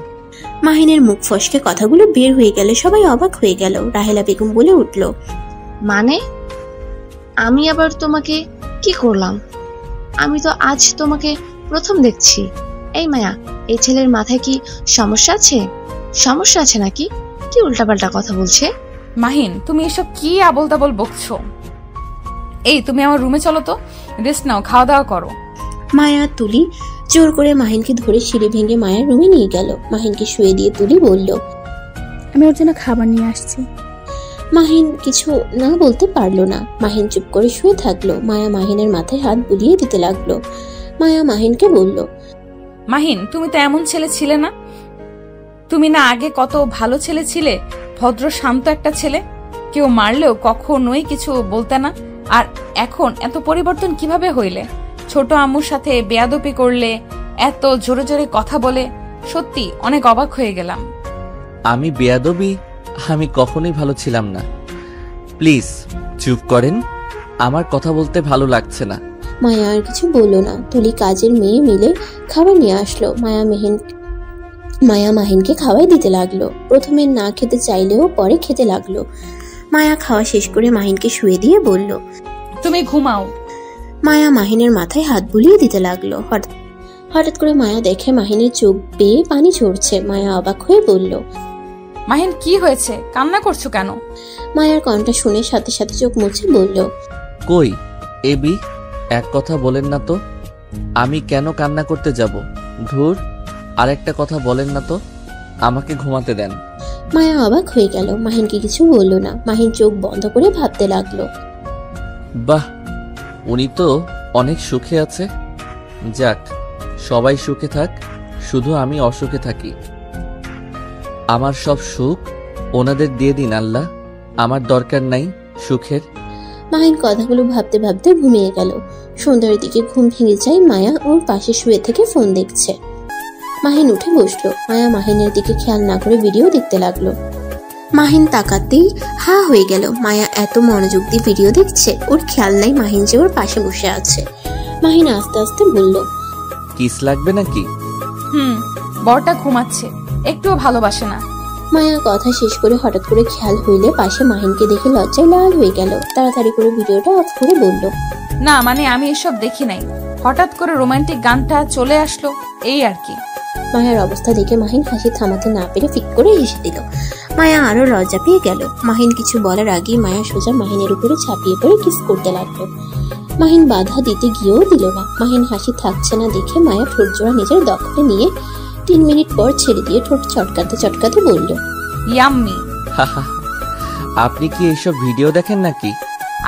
মাহিনের মুখ ফসকে কথাগুলো বের হয়ে গেলে সবাই অবাক হয়ে গেল। রাহেলা বেগম বলে উঠল, মানে আমি আবার তোমাকে কি করলাম? আমি তো আজ তোমাকে প্রথম দেখছি। এই মায়া, এই ছেলের মাথায় কি সমস্যা আছে নাকি? কি উল্টাপাল্টা কথা বলছে? মাহিন, তুমি এসব কি আবল তাবল বকছো? এই তুমি আমার রুমে চলো তো, রেস্ট নাও, খাওয়া দাওয়া করো। মায়া তুলি জোর করে মাহিনকে ধরে সিঁড়ি ভেঙে মায়ের রুমে নিয়ে গেল। মাহিনকে শুয়ে দিয়ে তুলি বলল, আমি ওর জন্য খাবার নিয়ে আসছি। মাহিন কিছু না বলতে পারলো না। মাহিন চুপ করে শুয়ে থাকলো। মায়া মাহিনের মাথায় হাত বুলিয়ে দিতে লাগলো। মায়া মাহিনকে বলল, মাহিন, তুমি তো এমন ছেলে ছিলে না। তুমি না আগে কত ভালো ছেলে ছিলে, ভদ্র শান্ত একটা ছেলে, কেউ মারলেও কখনোই কিছু বলতে না। আর এখন এত পরিবর্তন কিভাবে হইলে? ছোট আম্মুর সাথে বেয়াদপি করলে, এত জোরে জোরে কথা বলে, সত্যি অনেক অবাক হয়ে গেলাম। আমি বেয়াদবি? আমি কখনোই ভালো ছিলাম না। প্লিজ চুপ করেন, আমার কথা বলতে ভালো লাগছে না। মায়া আর কিছু বলল না। তুলি কাজের মেয়ে মিলে খাবার নিয়ে আসলো। মায়া মাহিনকে খাওয়াই দিতে লাগলো। প্রথমে না খেতে চাইলেও পরে খেতে লাগলো। মায়া খাওয়া শেষ করে মাহিনকে শুয়ে দিয়ে বলল, তুমি ঘুমাও। মায়া মাহিনের মাথায় হাত বুলিয়ে দিতে লাগলো। হঠাৎ করে মায়া দেখে মাহিনের চোখ বেয়ে পানি ঝরছে। মায়া অবাক হয়ে বলল, মাহিন, কি হয়েছে? কান্না করছো কেন? মায়ার কণ্ঠ শুনে সাথে সাথে চোখ মুছে বলল, কই এবি, এক কথা বলেন না তো। আমি কেন কান্না করতে যাব? ধুর, আরেকটা কথা বলেন না তো। আমাকে ঘুমাতে দেন। মায়া অবাক হয়ে গেল। মাহিনকে কিছু বলল না। মাহিন চোখ বন্ধ করে ভাবতে লাগলো, বাহ, উনি তো অনেক সুখে আছে। যাক, সবাই সুখে থাক, শুধু আমি অসুখে থাকি। আমার সব সুখ ওনাদের দিয়ে দিন আল্লাহ, আমার দরকার নাই সুখের। মাহিন কথাগুলো ভাবতে ভাবতে ঘুমিয়ে গেল। সন্ধ্যার দিকে ঘুম ভেঙে যায়। মায়া ওর পাশে শুয়ে থেকে ফোন দেখছে। মাহিন উঠে বসলো। মায়া মাহিনের দিকে খেয়াল না করে ভিডিও দেখতে লাগলো। মাহিন তাকাতেই হা হয়ে গেল। মায়া এত মনোযোগ দিয়ে ভিডিও দেখছে, ওর খেয়াল নাই মাহিন যে ওর পাশে বসে আছে। মাহিন আস্তে আস্তে বলল, কিস লাগবে নাকি? বরটা ঘুমাচ্ছে, একটুও ভালোবাসে না। মায়া কথা শেষ করে হঠাৎ করে খেয়াল হইলে পাশে মাহিনকে দেখে লজ্জায় লাল হয়ে গেল। তাড়াতাড়ি করে ভিডিওটা অফ করে বলল, না মানে আমি এসব দেখি নাই, হঠাৎ করে রোমান্টিক গানটা চলে আসলো, এই আর কি। মায়ার অবস্থা দেখে মাহিন হাসি থামাতে না পেরে ফিক করে হেসে দিল। মায়া আরো লজ্জা পেয়ে গেল। মাহিন কিছু বলার আগেই মায়া সোজা মাহিনের উপরে ছাপিয়ে পড়ে কিস করতে লাগলো। মাহিন বাধা দিতে গিয়েও দিল না। মাহিন হাসি থাকছে না দেখে মায়া ঠোঁট জোড়া নিজের দখলে নিয়ে 3 মিনিট পর ছেড়ে দিয়ে ঠোঁট চটকাতে চটকাতে বলল, ইয়াম্মি। আপনি কি এইসব ভিডিও দেখেন নাকি?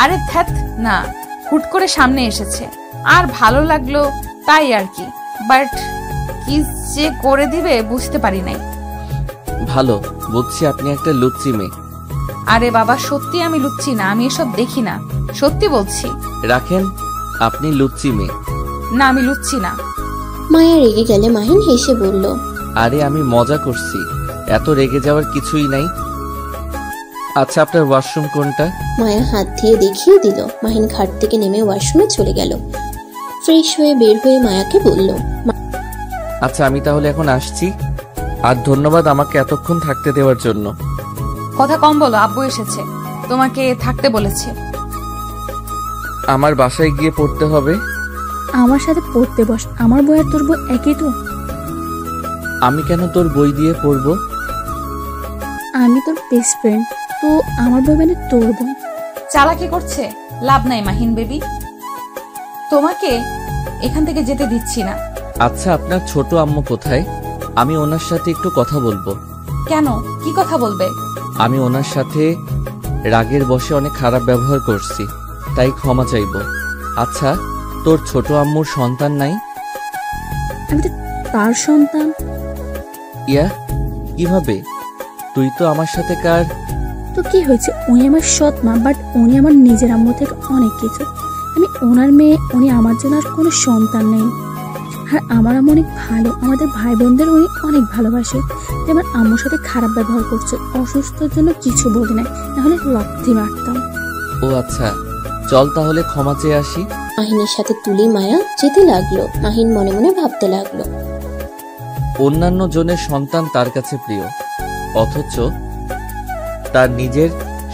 আরে ধ্যাত না, হুট করে সামনে এসেছে আর ভালো লাগলো তাই আর কি, বাট কি যে করে দিবে বুঝতে পারি নাই। ভালো বুঝছি আপনি একটা লুচ্চি মেয়ে। আরে বাবা, সত্যি আমি লুচ্ছি না, আমি এসব দেখি না। সত্যি বলছি। রাখেন, আপনি লুচ্চি মেয়ে। না, আমি লুচ্ছি না। মায়া রেগে গেলে মাহিন হেসে বলল, আরে আমি মজা করছি, এত রেগে যাওয়ার কিছুই নাই। আচ্ছা, আপনার ওয়াশরুম কোনটা? মায়া হাত দিয়ে দেখিয়ে দিল। মাহিন খাট থেকে নেমে ওয়াশরুমে চলে গেল। ফ্রেশ হয়ে বের হয়ে মায়াকে বলল, আচ্ছা, আমি তাহলে এখন আসছি। আর ধন্যবাদ আমাকে এতক্ষণ থাকতে দেওয়ার জন্য। কথা কম বলো, আব্বু এসেছে, তোমাকে থাকতে বলেছে। আমার বাসায় গিয়ে পড়তে হবে। আমার সাথে পড়তে বস, আমার বই আর তোর বই একই তো। আমি কেন তোর বই দিয়ে পড়বো? আমি তোর বেস্ট ফ্রেন্ড, তো আমার বই মানে তোর বই। চালাকি করছে লাভ নাই মাহিন বেবি, তোমাকে এখান থেকে যেতে দিচ্ছি না। আচ্ছা, আপনার ছোট আম্মু কোথায়? আমি ওনার সাথে একটু কথা বলবো। কেন, কি কথা বলবে? আমি ওনার সাথে রাগের বশে অনেক খারাপ ব্যবহার করছি, তাই ক্ষমা চাইবো। আচ্ছা, তোর ছোট আম্মুর সন্তান নাই? আমি তো তার সন্তান। ইয়া, কিভাবে? তুই তো আমার সাথে কার? তো কি হয়েছে, উনি আমার সৎ মা, বাট উনি আমার নিজের আম্মু থেকে অনেক কিছু। আমি ওনার মেয়ে, উনি আমার জন্য আর কোনো সন্তান নেই। আর আমার আম্মু অনেক ভালো, আমাদের ভাই বোনদের উনি অনেক ভালোবাসে। আমার আম্মুর সাথে খারাপ ব্যবহার করছে, অসুস্থর জন্য কিছু বলি নাই, নাহলে রক্তি মারতাম। ও আচ্ছা, চল তাহলে ক্ষমা চেয়ে আসি। মাহিনের সাথে তুলি মায়া যেতে লাগলো। মাহিন মনে মনে ভাবতে লাগলো, অন্যান্য জনের সন্তান তার কাছে প্রিয়, অথচ তার নিজের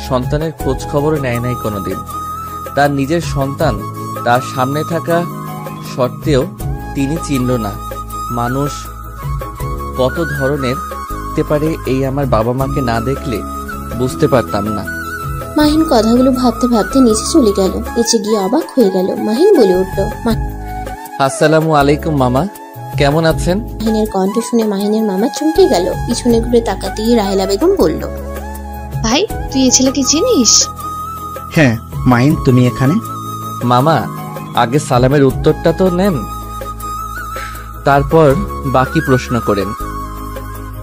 সন্তানের খোঁজ খবর নেয় নাই কোনোদিন। তার নিজের সন্তান তার সামনে থাকা সত্ত্বেও তিনি চিনল না। মানুষ কত ধরনের হতে পারে, এই আমার বাবা মাকে না দেখলে বুঝতে পারতাম না। মাহিন কথাগুলো ভাবতে ভাবতে নিচে চলে গেল। নিচে গিয়ে অবাক হয়ে গেল। মাহিন বলে উঠল, আসসালামু আলাইকুম মামা, কেমন আছেন? মাহিনের কণ্ঠ শুনে মাহিনের মামা চমকে গেল। পিছনে ঘুরে তাকাতেই রাহেলা বেগম বলল, ভাই, তুই এই ছেলেকে চিনিস? হ্যাঁ মাহিন, তুমি এখানে? মামা, আগে সালামের উত্তরটা তো নেন, তারপর বাকি প্রশ্ন করেন।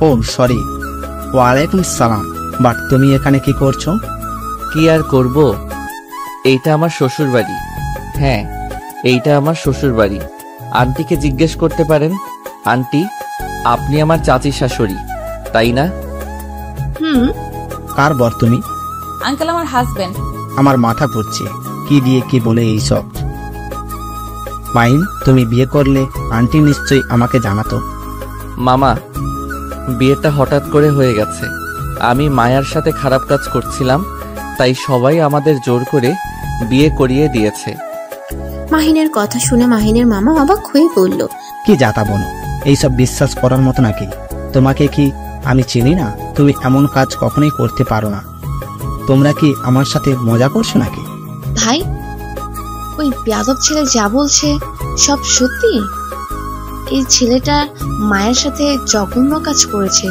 ও সরি, ওয়ালাইকুম সালাম। বাট তুমি এখানে কি করছো? কি আর করব, এইটা আমার শ্বশুর বাড়ি। হ্যাঁ, এইটা আমার শ্বশুর বাড়ি। আন্টিকে জিজ্ঞেস করতে পারেন। আন্টি, আপনি আমার চাচি শাশুড়ি, তাই না? হুম। কার বর তুমি? আঙ্কেল, আমার হাজবেন্ড। আমার মাথা ঘুরছে, কি দিয়ে কি বলে এইসব। মাহিন, তুমি বিয়ে করলে আন্টি নিশ্চয়ই আমাকে জানাতো। মামা, বিয়েটা হঠাৎ করে হয়ে গেছে। আমি মায়ার সাথে খারাপ কাজ করছিলাম, তাই সবাই আমাদের জোর করে বিয়ে করিয়ে দিয়েছে। মাহিনের কথা শুনে মাহিনের মামা অবাক হয়ে বলল, কি যাতা বলো, এইসব বিশ্বাস করার মতো নাকি? তোমাকে কি আমি চিনি না? তুমি এমন কাজ কখনোই করতে পারো না। তোমরা কি আমার সাথে মজা করছো নাকি? ভাই, ওই বেয়াদব ছেলে যা বলছে সব সত্যি? এই ছেলেটা মায়ের সাথে জঘন্য কাজ করেছে।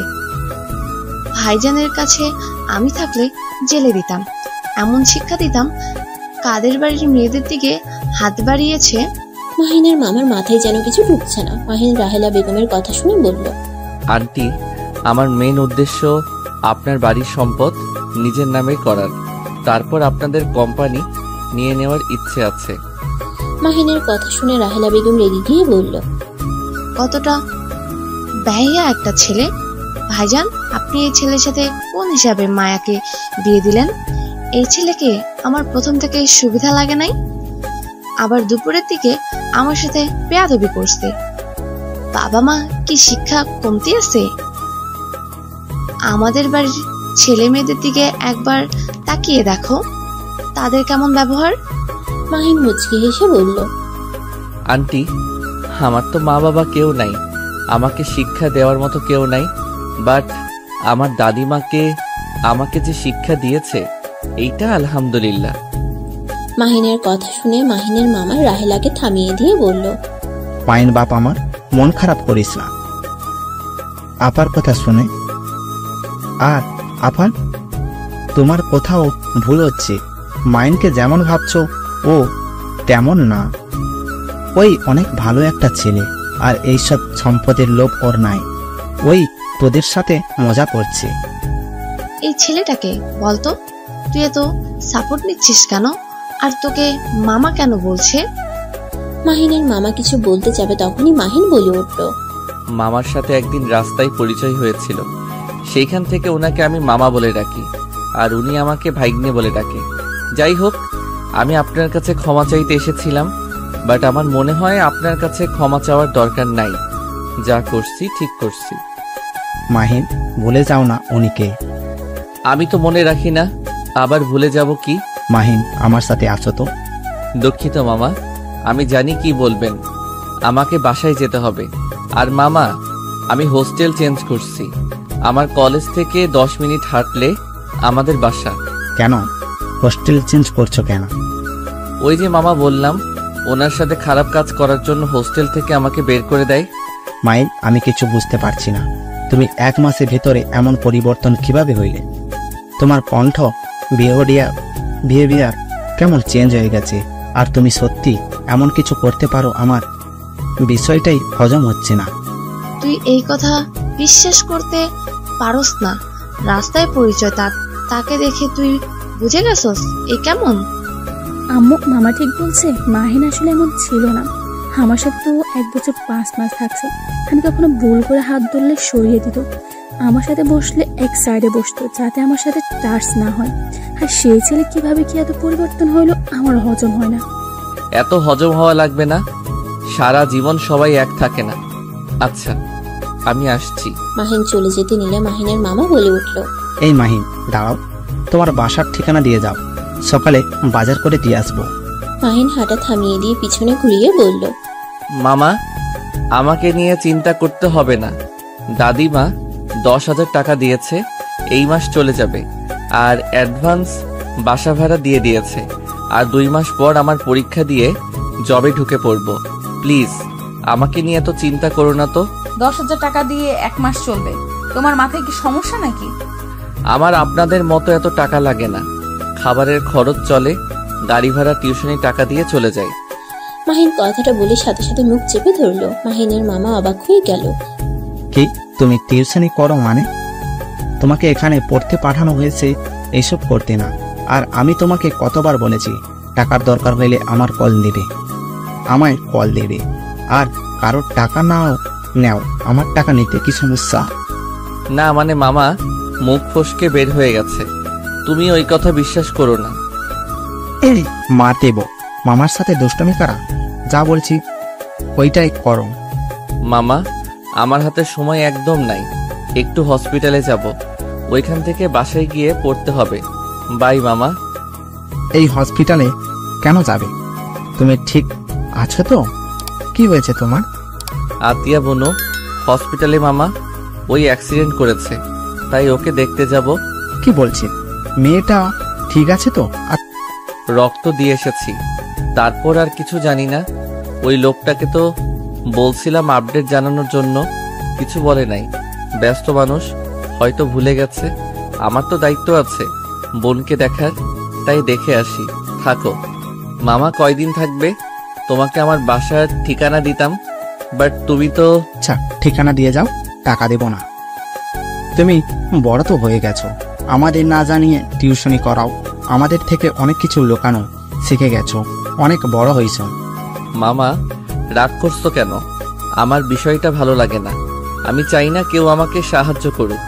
ভাইজানের কাছে আমি থাকলে জেলে দিতাম, এমন শিক্ষা দিতাম, কাদের বাড়ির মেয়েদের দিকে হাত বাড়িয়েছে। মাহিনের মামার মাথায় যেন কিছু ঢুকছে না। মাহিন রাহেলা বেগমের কথা শুনে বলল, আন্টি, আমার মেন উদ্দেশ্য আপনার বাড়ির সম্পদ নিজের নামে করার, তারপর আপনাদের কোম্পানি নিয়ে নেওয়ার ইচ্ছে আছে। মাহিনের কথা শুনে রাহেলা বেগম রেগে গিয়ে বলল, কতটা ব্যয়া একটা ছেলে। ভাইজান, আপনি এই ছেলের সাথে কোন হিসাবে মায়াকে বিয়ে দিলেন? এই ছেলেকে আমার প্রথম থেকে সুবিধা লাগে নাই, আবার দুপুরের দিকে আমার সাথে বেয়াদবি করছে। বাবা মা কি শিক্ষা কমতি আছে? আমাদের বাড়ির ছেলে মেয়েদের দিকে একবার তাকিয়ে দেখো, তাদের কেমন ব্যবহার। মাহিন মুচকি হেসে বলল, আন্টি, আমার তো মা বাবা কেউ নাই, আমাকে শিক্ষা দেওয়ার মতো কেউ নাই, বাট আমার দাদিমাকে আমাকে যে শিক্ষা দিয়েছে, এইটা আলহামদুলিল্লাহ। মাহিনের কথা শুনে মাহিনের মামা রাহেলাকে থামিয়ে দিয়ে বলল, মাহিন বাপ আমার, মন খারাপ করিস না। আপার কথা শুনে। আর আপার, তোমার কোথাও ভুল হচ্ছে। মাহিনকে যেমন ভাবছো ও তেমন না। ওই অনেক ভালো একটা ছেলে, আর এইসব সম্পদের লোভ ওর নাই। ওই তোদের সাথে মজা করছে। এই ছেলেটাকে বলতো, তুই এত সাপোর্ট নিচ্ছিস কেন? আর তোকে মামা কেন বলছে? মাহিনের মামা কিছু বলতে যাবে তখনই মাহিন বলে উঠল, মামার সাথে একদিন রাস্তায় পরিচয় হয়েছিল, সেইখান থেকে ওনাকে আমি মামা বলে ডাকি, আর উনি আমাকে ভাগ্নে বলে ডাকে। যাই হোক, আমি আপনার কাছে ক্ষমা চাইতে এসেছিলাম, বাট আমার মনে হয় আপনার কাছে ক্ষমা চাওয়ার দরকার নাই। যা করছি ঠিক করছি। মাহিন, ভুলে যাও না উনিকে। আমি তো মনে রাখি না, আবার ভুলে যাব কি? মাহিন, আমার সাথে আসো তো। দুঃখিত মামা, আমি জানি কি বলবেন। আমাকে বাসায় যেতে হবে। আর মামা, আমি হোস্টেল চেঞ্জ করছি। আমার কলেজ থেকে 10 মিনিট হাঁটলে আমাদের বাসা। কেন হোস্টেল চেঞ্জ করছো কেন? ওই যে মামা বললাম, ওনার সাথে খারাপ কাজ করার জন্য হোস্টেল থেকে আমাকে বের করে দেয়। মাইল, আমি কিছু বুঝতে পারছি না। তুমি 1 মাসের ভেতরে এমন পরিবর্তন কিভাবে হইলে? তোমার কণ্ঠ, বিহেভিয়ার কেমন চেঞ্জ হয়ে গেছে। আর তুমি সত্যি এমন কিছু করতে পারো? আমার বিষয়টাই হজম হচ্ছে না। তুই এই কথা বিশ্বাস করতে পারস না? রাস্তায় পরিচয়, তাকে দেখে তুই বুঝে গেছস এ কেমন? আম্মু, মামা ঠিক বলছে। মাহিন আসলে এমন ছিল না। আমার সাথে তো 1 বছর 5 মাস থাকছে। আমি কখনো ভুল করে হাত ধরলে সরিয়ে দিত, আমার সাথে বসলে এক সাইডে বসতো যাতে আমার সাথে টাচ না হয়। আর সেই ছেলে কিভাবে কি এত পরিবর্তন হইলো আমার হজম হয় না। এত হজম হওয়া লাগবে না, সারা জীবন সবাই এক থাকে না। আচ্ছা, আমি আসছি। মাহিন চলে যেতে নিলে মাহিনের মামা বলে উঠল, এই মাহিন, দাঁড়াও, তোমার বাসার ঠিকানা দিয়ে যাও, সকালে বাজার করে দিয়ে আসবো। মাহিন হাঁটা থামিয়ে দিয়ে পিছনে ঘুরিয়ে বলল, মামা, আমাকে নিয়ে চিন্তা করতে হবে না। দাদিমা 10,000 টাকা দিয়েছে, এই মাস চলে যাবে। আর অ্যাডভান্স বাসা ভাড়া দিয়ে দিয়েছে। আর 2 মাস পর আমার পরীক্ষা দিয়ে জবে ঢুকে পড়ব। প্লিজ আমাকে নিয়ে এত চিন্তা করো না তো। 10,000 টাকা দিয়ে 1 মাস চলবে? তোমার মাথায় কি সমস্যা নাকি? আমার আপনাদের মতো এত টাকা লাগে না। খাবারের খরচ চলে, গাড়ি ভাড়া, টিউশনি টাকা দিয়ে চলে যায়। মাহিন কথাটা বলে সাথে সাথে মুখ চেপে ধরলো। মাহিনের মামা অবাক হয়ে গেল। কি, তুমি টিউশনি করো মানে? তোমাকে এখানে পড়তে পাঠানো হয়েছে এইসব করতে না। আর আমি তোমাকে কতবার বলেছি, টাকার দরকার হলে আমার কল দেবে, আমায় কল দেবে। আর কারোর টাকা নাও নেও, আমার টাকা নিতে কি সমস্যা? না মানে মামা, মুখ ফসকে বের হয়ে গেছে। তুমি ওই কথা বিশ্বাস করো না। এই মা দেব, মামার সাথে দুষ্টমি করা, যা বলছি ওইটাই করো। মামা, আমার হাতে সময় একদম নাই। একটু হসপিটালে যাব, ওইখান থেকে বাসায় গিয়ে পড়তে হবে। বাই মামা। এই হসপিটালে কেন যাবে? তুমি ঠিক আছো তো? কি হয়েছে তোমার? আতিয়া বোনো হসপিটালে মামা, ওই অ্যাক্সিডেন্ট করেছে, তাই ওকে দেখতে যাব। কি বলছে? মেয়েটা ঠিক আছে তো? রক্ত দিয়ে এসেছি, তারপর আর কিছু জানি না। ওই লোকটাকে তো বলছিলাম আপডেট জানানোর জন্য, কিছু বলে নাই। ব্যস্ত মানুষ, হয়তো ভুলে গেছে। আমার তো দায়িত্ব আছে বোনকে দেখার, তাই দেখে আসি। থাকো। মামা কয়দিন থাকবে? তোমাকে আমার বাসার ঠিকানা দিতাম, বাট তুমি তো। আচ্ছা, ঠিকানা দিয়ে যাও, টাকা দেব না। তুমি বড় তো হয়ে গেছো, আমাদের না জানিয়ে টিউশনি করাও। আমাদের থেকে অনেক কিছু লুকানো শিখে গেছো, অনেক বড় হয়েছ। মামা, রাগ করছো কেন? আমার বিষয়টা ভালো লাগে না। আমি চাই না কেউ আমাকে সাহায্য করুক।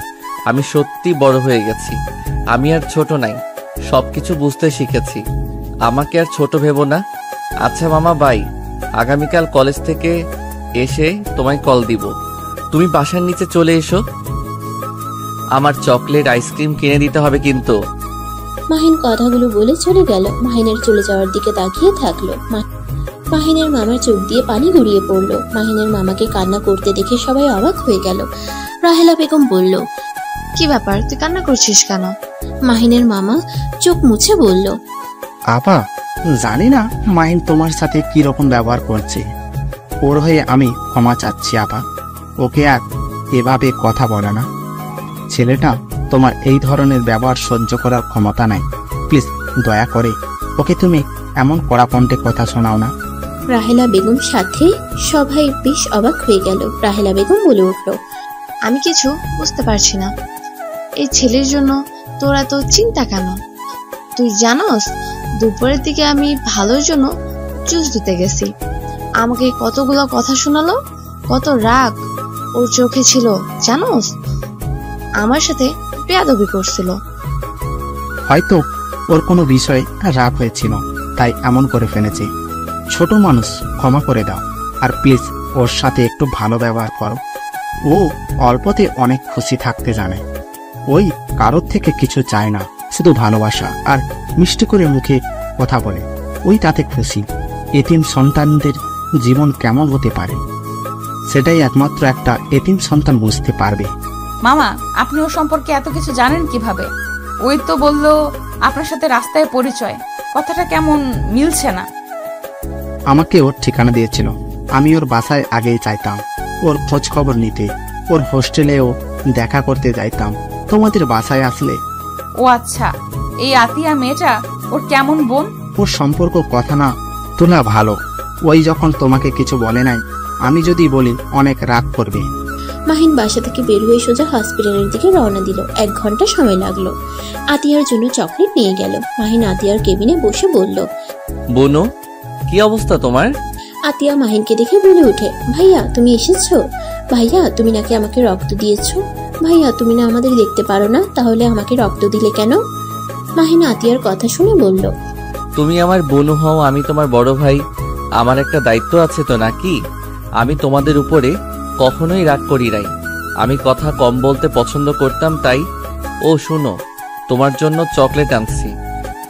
আমি সত্যি বড় হয়ে গেছি। আমি আর ছোট নাই, সবকিছু বুঝতে শিখেছি। আমাকে আর ছোট ভেবো না। আচ্ছা মামা, বাই। আগামীকাল কলেজ থেকে এসে তোমায় কল দিব। তুমি বাসার নিচে চলে এসো। আমার চকলেট, আইসক্রিম কিনে দিতে হবে কিন্তু। মাহিন কথাগুলো বলে চলে গেল। মাহিনের চলে যাওয়ার দিকে তাকিয়ে থাকলো। মাহিনের মামার চোখ দিয়ে পানি গড়িয়ে পড়লো। মাহিনের মামাকে কান্না করতে দেখে সবাই অবাক হয়ে গেল। রাহেলা বেগম বলল, কি ব্যাপার, তুই কান্না করছিস কেন? মাহিনের মামা চোখ মুছে বলল, আপা, জানি না মাহিন তোমার সাথে কি রকম ব্যবহার করছে। ওর হয়ে আমি ক্ষমা চাচ্ছি আপা। ওকে আর এভাবে কথা বলে না। ছেলেটা তোমার এই ধরনের ব্যবহার সহ্য করার ক্ষমতা নাই। প্লিজ দয়া করে ওকে তুমি এমন কড়া কণ্ঠে কথা শোনাও না। রাহেলা বেগম সাথে সবাই বেশ অবাক হয়ে গেল। রাহেলা বেগম বলে উঠল, আমি কিছু বুঝতে পারছি না। এই ছেলের জন্য তোর এত চিন্তা কেন? তুই জানোস দুপুরের দিকে আমি ভালোর জন্য জুস দিতে গেছি। আমাকে কতগুলো কথা শোনালো, কত রাগ ওর চোখে ছিল জানোস। আমার সাথে বেয়াদবি করছিল। হয়তো ওর কোনো বিষয়ে রাগ হয়েছিল, তাই এমন করে ফেলেছে। ছোট মানুষ, ক্ষমা করে দাও। আর প্লিজ ওর সাথে একটু ভালো ব্যবহার করো। ও অল্পতে অনেক খুশি থাকতে জানে। ওই কারোর থেকে কিছু চায় না, শুধু ভালোবাসা আর মিষ্টি করে মুখে কথা বলে। ওই তাতে খুশি। এতিম সন্তানদের জীবন কেমন হতে পারে সেটাই একমাত্র একটা এতিম সন্তান বুঝতে পারবে। মামা, আপনি ওর সম্পর্কে এত কিছু জানেন কিভাবে? ওই তো বললো আপনার সাথে রাস্তায় পরিচয়। কথাটা কেমন মিলছে না। আমাকে ওর ঠিকানা দিয়েছিল। আমি ওর বাসায় আগেই চাইতাম ওর খোঁজ খবর নিতে। ওর হোস্টেলেও দেখা করতে যাইতাম। তোমাদের বাসায় আসলে। ও আচ্ছা, এই আতিয়া মেয়েটা ওর কেমন বোন? ওর সম্পর্ক কথা না তোলা ভালো। ওই যখন তোমাকে কিছু বলে নাই, আমি যদি বলি অনেক রাগ করবে। মাহিন বাসা থেকে বের হয়ে সোজা হসপিটালের দিকে রওনা দিল। 1 ঘন্টা সময় লাগলো। আতিয়ার জন্য চকলেট নিয়ে গেল। মাহিন আতিয়ার কেবিনে বসে বলল, বোনো, কি অবস্থা তোমার? আতিয়া মাহিনকে দেখে বলে ওঠে, ভাইয়া তুমি এসেছো? ভাইয়া তুমি নাকি আমাকে রক্ত দিয়েছো? ভাইয়া তুমি না আমাদের দেখতে পারো না, তাহলে আমাকে রক্ত দিলে কেন? মাহিন আতিয়ার কথা শুনে বলল, তুমি আমার বোনও হও, আমি তোমার বড় ভাই। আমার একটা দায়িত্ব আছে তো নাকি? আমি তোমাদের উপরে কখনোই রাগ করি নাই। আমি কথা কম বলতে পছন্দ করতাম, তাই। ও শুনো, তোমার জন্য চকলেট আনছি।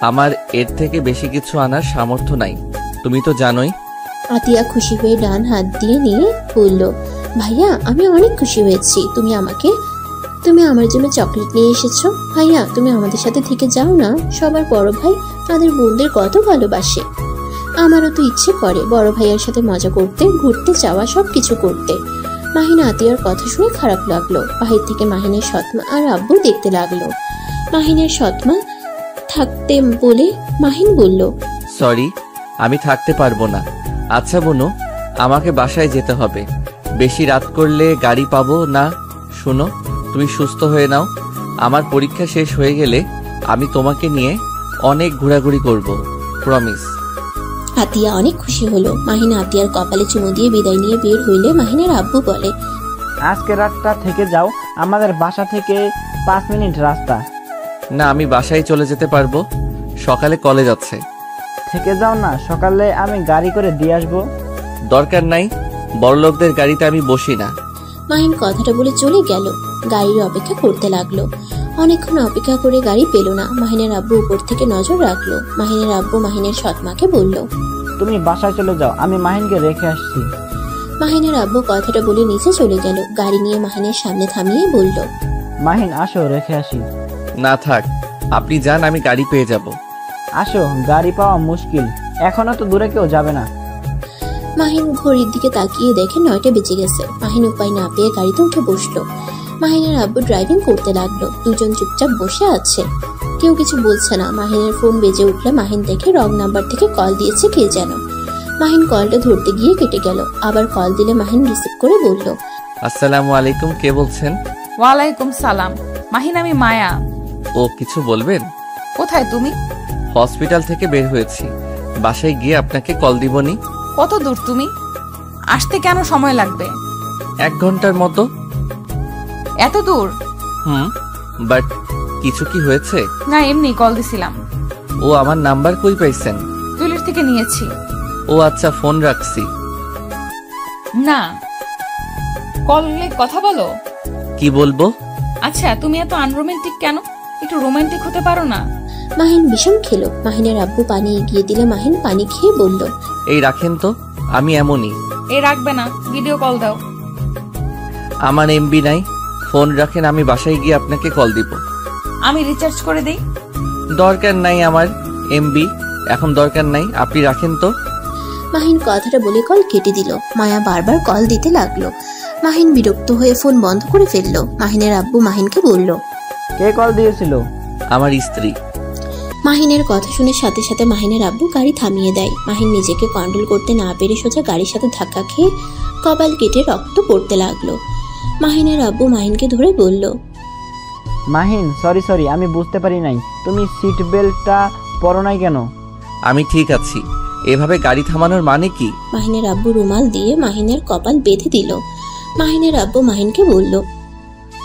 আমার এর থেকে বেশি কিছু আনার সামর্থ্য নাই, তুমি তো জানোই। আতিয়া খুশি হয়ে ডান হাত দিয়ে নিয়ে বলল, ভাইয়া আমি অনেক খুশি হয়েছি। তুমি আমার জন্য চকলেট নিয়ে এসেছো। ভাইয়া তুমি আমাদের সাথে থেকে যাও না। সবার বড় ভাই তাদের বোনদের কত ভালোবাসে। আমারও তো ইচ্ছে করে বড় ভাইয়ের সাথে মজা করতে, ঘুরতে যাওয়া, সবকিছু করতে। মাহিন আতিয়ার কথা শুনে খারাপ লাগলো। বাহির থেকে মাহিনের সৎমা আর আব্বু দেখতে লাগলো। মাহিনের সৎমা থাকতে বলে মাহিন বলল, সরি, আমি থাকতে পারবো না। আচ্ছা বোনো, আমাকে বাসায় যেতে হবে। বেশি রাত করলে গাড়ি পাবো না। শোনো, তুমি সুস্থ হয়ে নাও। আমার পরীক্ষা শেষ হয়ে গেলে আমি তোমাকে নিয়ে অনেক ঘোরাঘুরি করব, প্রমিস। আতিয়া অনেক খুশি হলো। মাহিন আতিয়ার কপালে চুমু দিয়ে বিদায় নিয়ে বের হইলে মাহিনের আব্বু বলে, আজকে রাতটা থেকে যাও। আমাদের বাসা থেকে 5 মিনিট রাস্তা। না, আমি বাসায় চলে যেতে পারবো। সকালে কলেজ আছে। থেকে যাও না, সকালে আমি গাড়ি করে দিয়ে আসবো। দরকার নাই, বড়লোকদের গাড়িতে আমি বসি না। মাহিন কথাটা বলে চলে গেল। গাড়ির অপেক্ষা করতে লাগলো। অনেকক্ষণ অপেক্ষা করে গাড়ি পেল না। মাহিনের আব্বু উপর থেকে নজর রাখলো। মাহিনের আব্বু মাহিনের সৎমাকে বলল, তুমি বাসায় চলে যাও, আমি মাহিনকে রেখে আসছি। মাহিনের আব্বু কথাটা বলে নিচে চলে গেল। গাড়ি নিয়ে মাহিনের সামনে থামিয়ে বলল, মাহিন আসো, রেখে আসি। না থাক, আপনি যান, আমি গাড়ি পেয়ে যাব। আসো, গাড়ি পাওয়া মুশকিল, এখনো তো দূরে কেউ যাবে না। মাহিন ঘড়ির দিকে তাকিয়ে দেখে 9টা বেজে গেছে। মাহিন উপায় না পেয়ে গাড়িতে উঠে বসলো। মাহিনের আব্বু ড্রাইভিং করতে লাগলো। দুজন চুপচাপ বসে আছে, কেউ কিছু বলছে না। মাহিনের ফোন বেজে উঠলে মাহিন দেখে রং নাম্বার থেকে কল দিয়েছে কে যেন। মাহিন কলটা ধরতে গিয়ে কেটে গেল। আবার কল দিলে মাহিন রিসিভ করে বলল, আসসালামু আলাইকুম, কে বলছেন? ওয়ালাইকুম সালাম। মাহিন, আমি মায়া। ও কিছু বলবেন? কোথায় তুমি? হসপিটাল থেকে বের হয়েছি, বাসায় গিয়ে আপনাকে কল দিবনি। কত দূর তুমি? আসতে কেন সময় লাগবে? 1 ঘন্টার মতো। এত দূর? বাট কিছু কি হয়েছে? না, এমনি কল দিছিলাম। ও আমার নাম্বার কই পাইছেন? টুইলেট থেকে নিয়েছি। ও আচ্ছা, ফোন রাখছি। না, কলে কথা বলো। কি বলবো? আচ্ছা, তুমি এত আনরোমান্টিক কেন? একটু রোমান্টিক হতে পারো না? মাহিন বিষম খেলো। মাহিনের আব্বু পানি এগিয়ে দিলে মাহিন পানি খেয়ে বলল, এই রাখেন তো, আমি এমনই। এই রাখবে না, ভিডিও কল দাও। আমার এমবি নাই, ফোন রাখেন, আমি বাসায় গিয়ে আপনাকে কল দিব। আমি রিচার্জ করে দেই। দরকার নাই আমার এমবি, এখন দরকার নাই, আপনি রাখেন তো। মাহিন কথাটা বলে কল কেটে দিল। মায়া বারবার কল দিতে লাগলো। মাহিন বিরক্ত হয়ে ফোন বন্ধ করে ফেললো। মাহিনের আব্বু মাহিনকে বলল, কে কল দিয়েছিল? আমার স্ত্রী। মাহিনের কথা শুনে সাথে সাথে মাহিনের আব্বু গাড়ি থামিয়ে দেয়। মাহিন নিজেকে কন্ট্রোল করতে না পেরে সোজা গাড়ির সাথে ধাক্কা খেয়ে কপাল কেটে রক্ত পড়তে লাগলো। মাহিনের আব্বু মাহিনকে ধরে বলল, মাহিন সরি, আমি বুঝতে পারি নাই, তুমি সিট বেল্টটা পরো নাই কেন? আমি ঠিক আছি। এভাবে গাড়ি থামানোর মানে কি? মাহিনের আব্বু রুমাল দিয়ে মাহিনের কপাল বেঁধে দিল। মাহিনের আব্বু মাহিনকে বলল,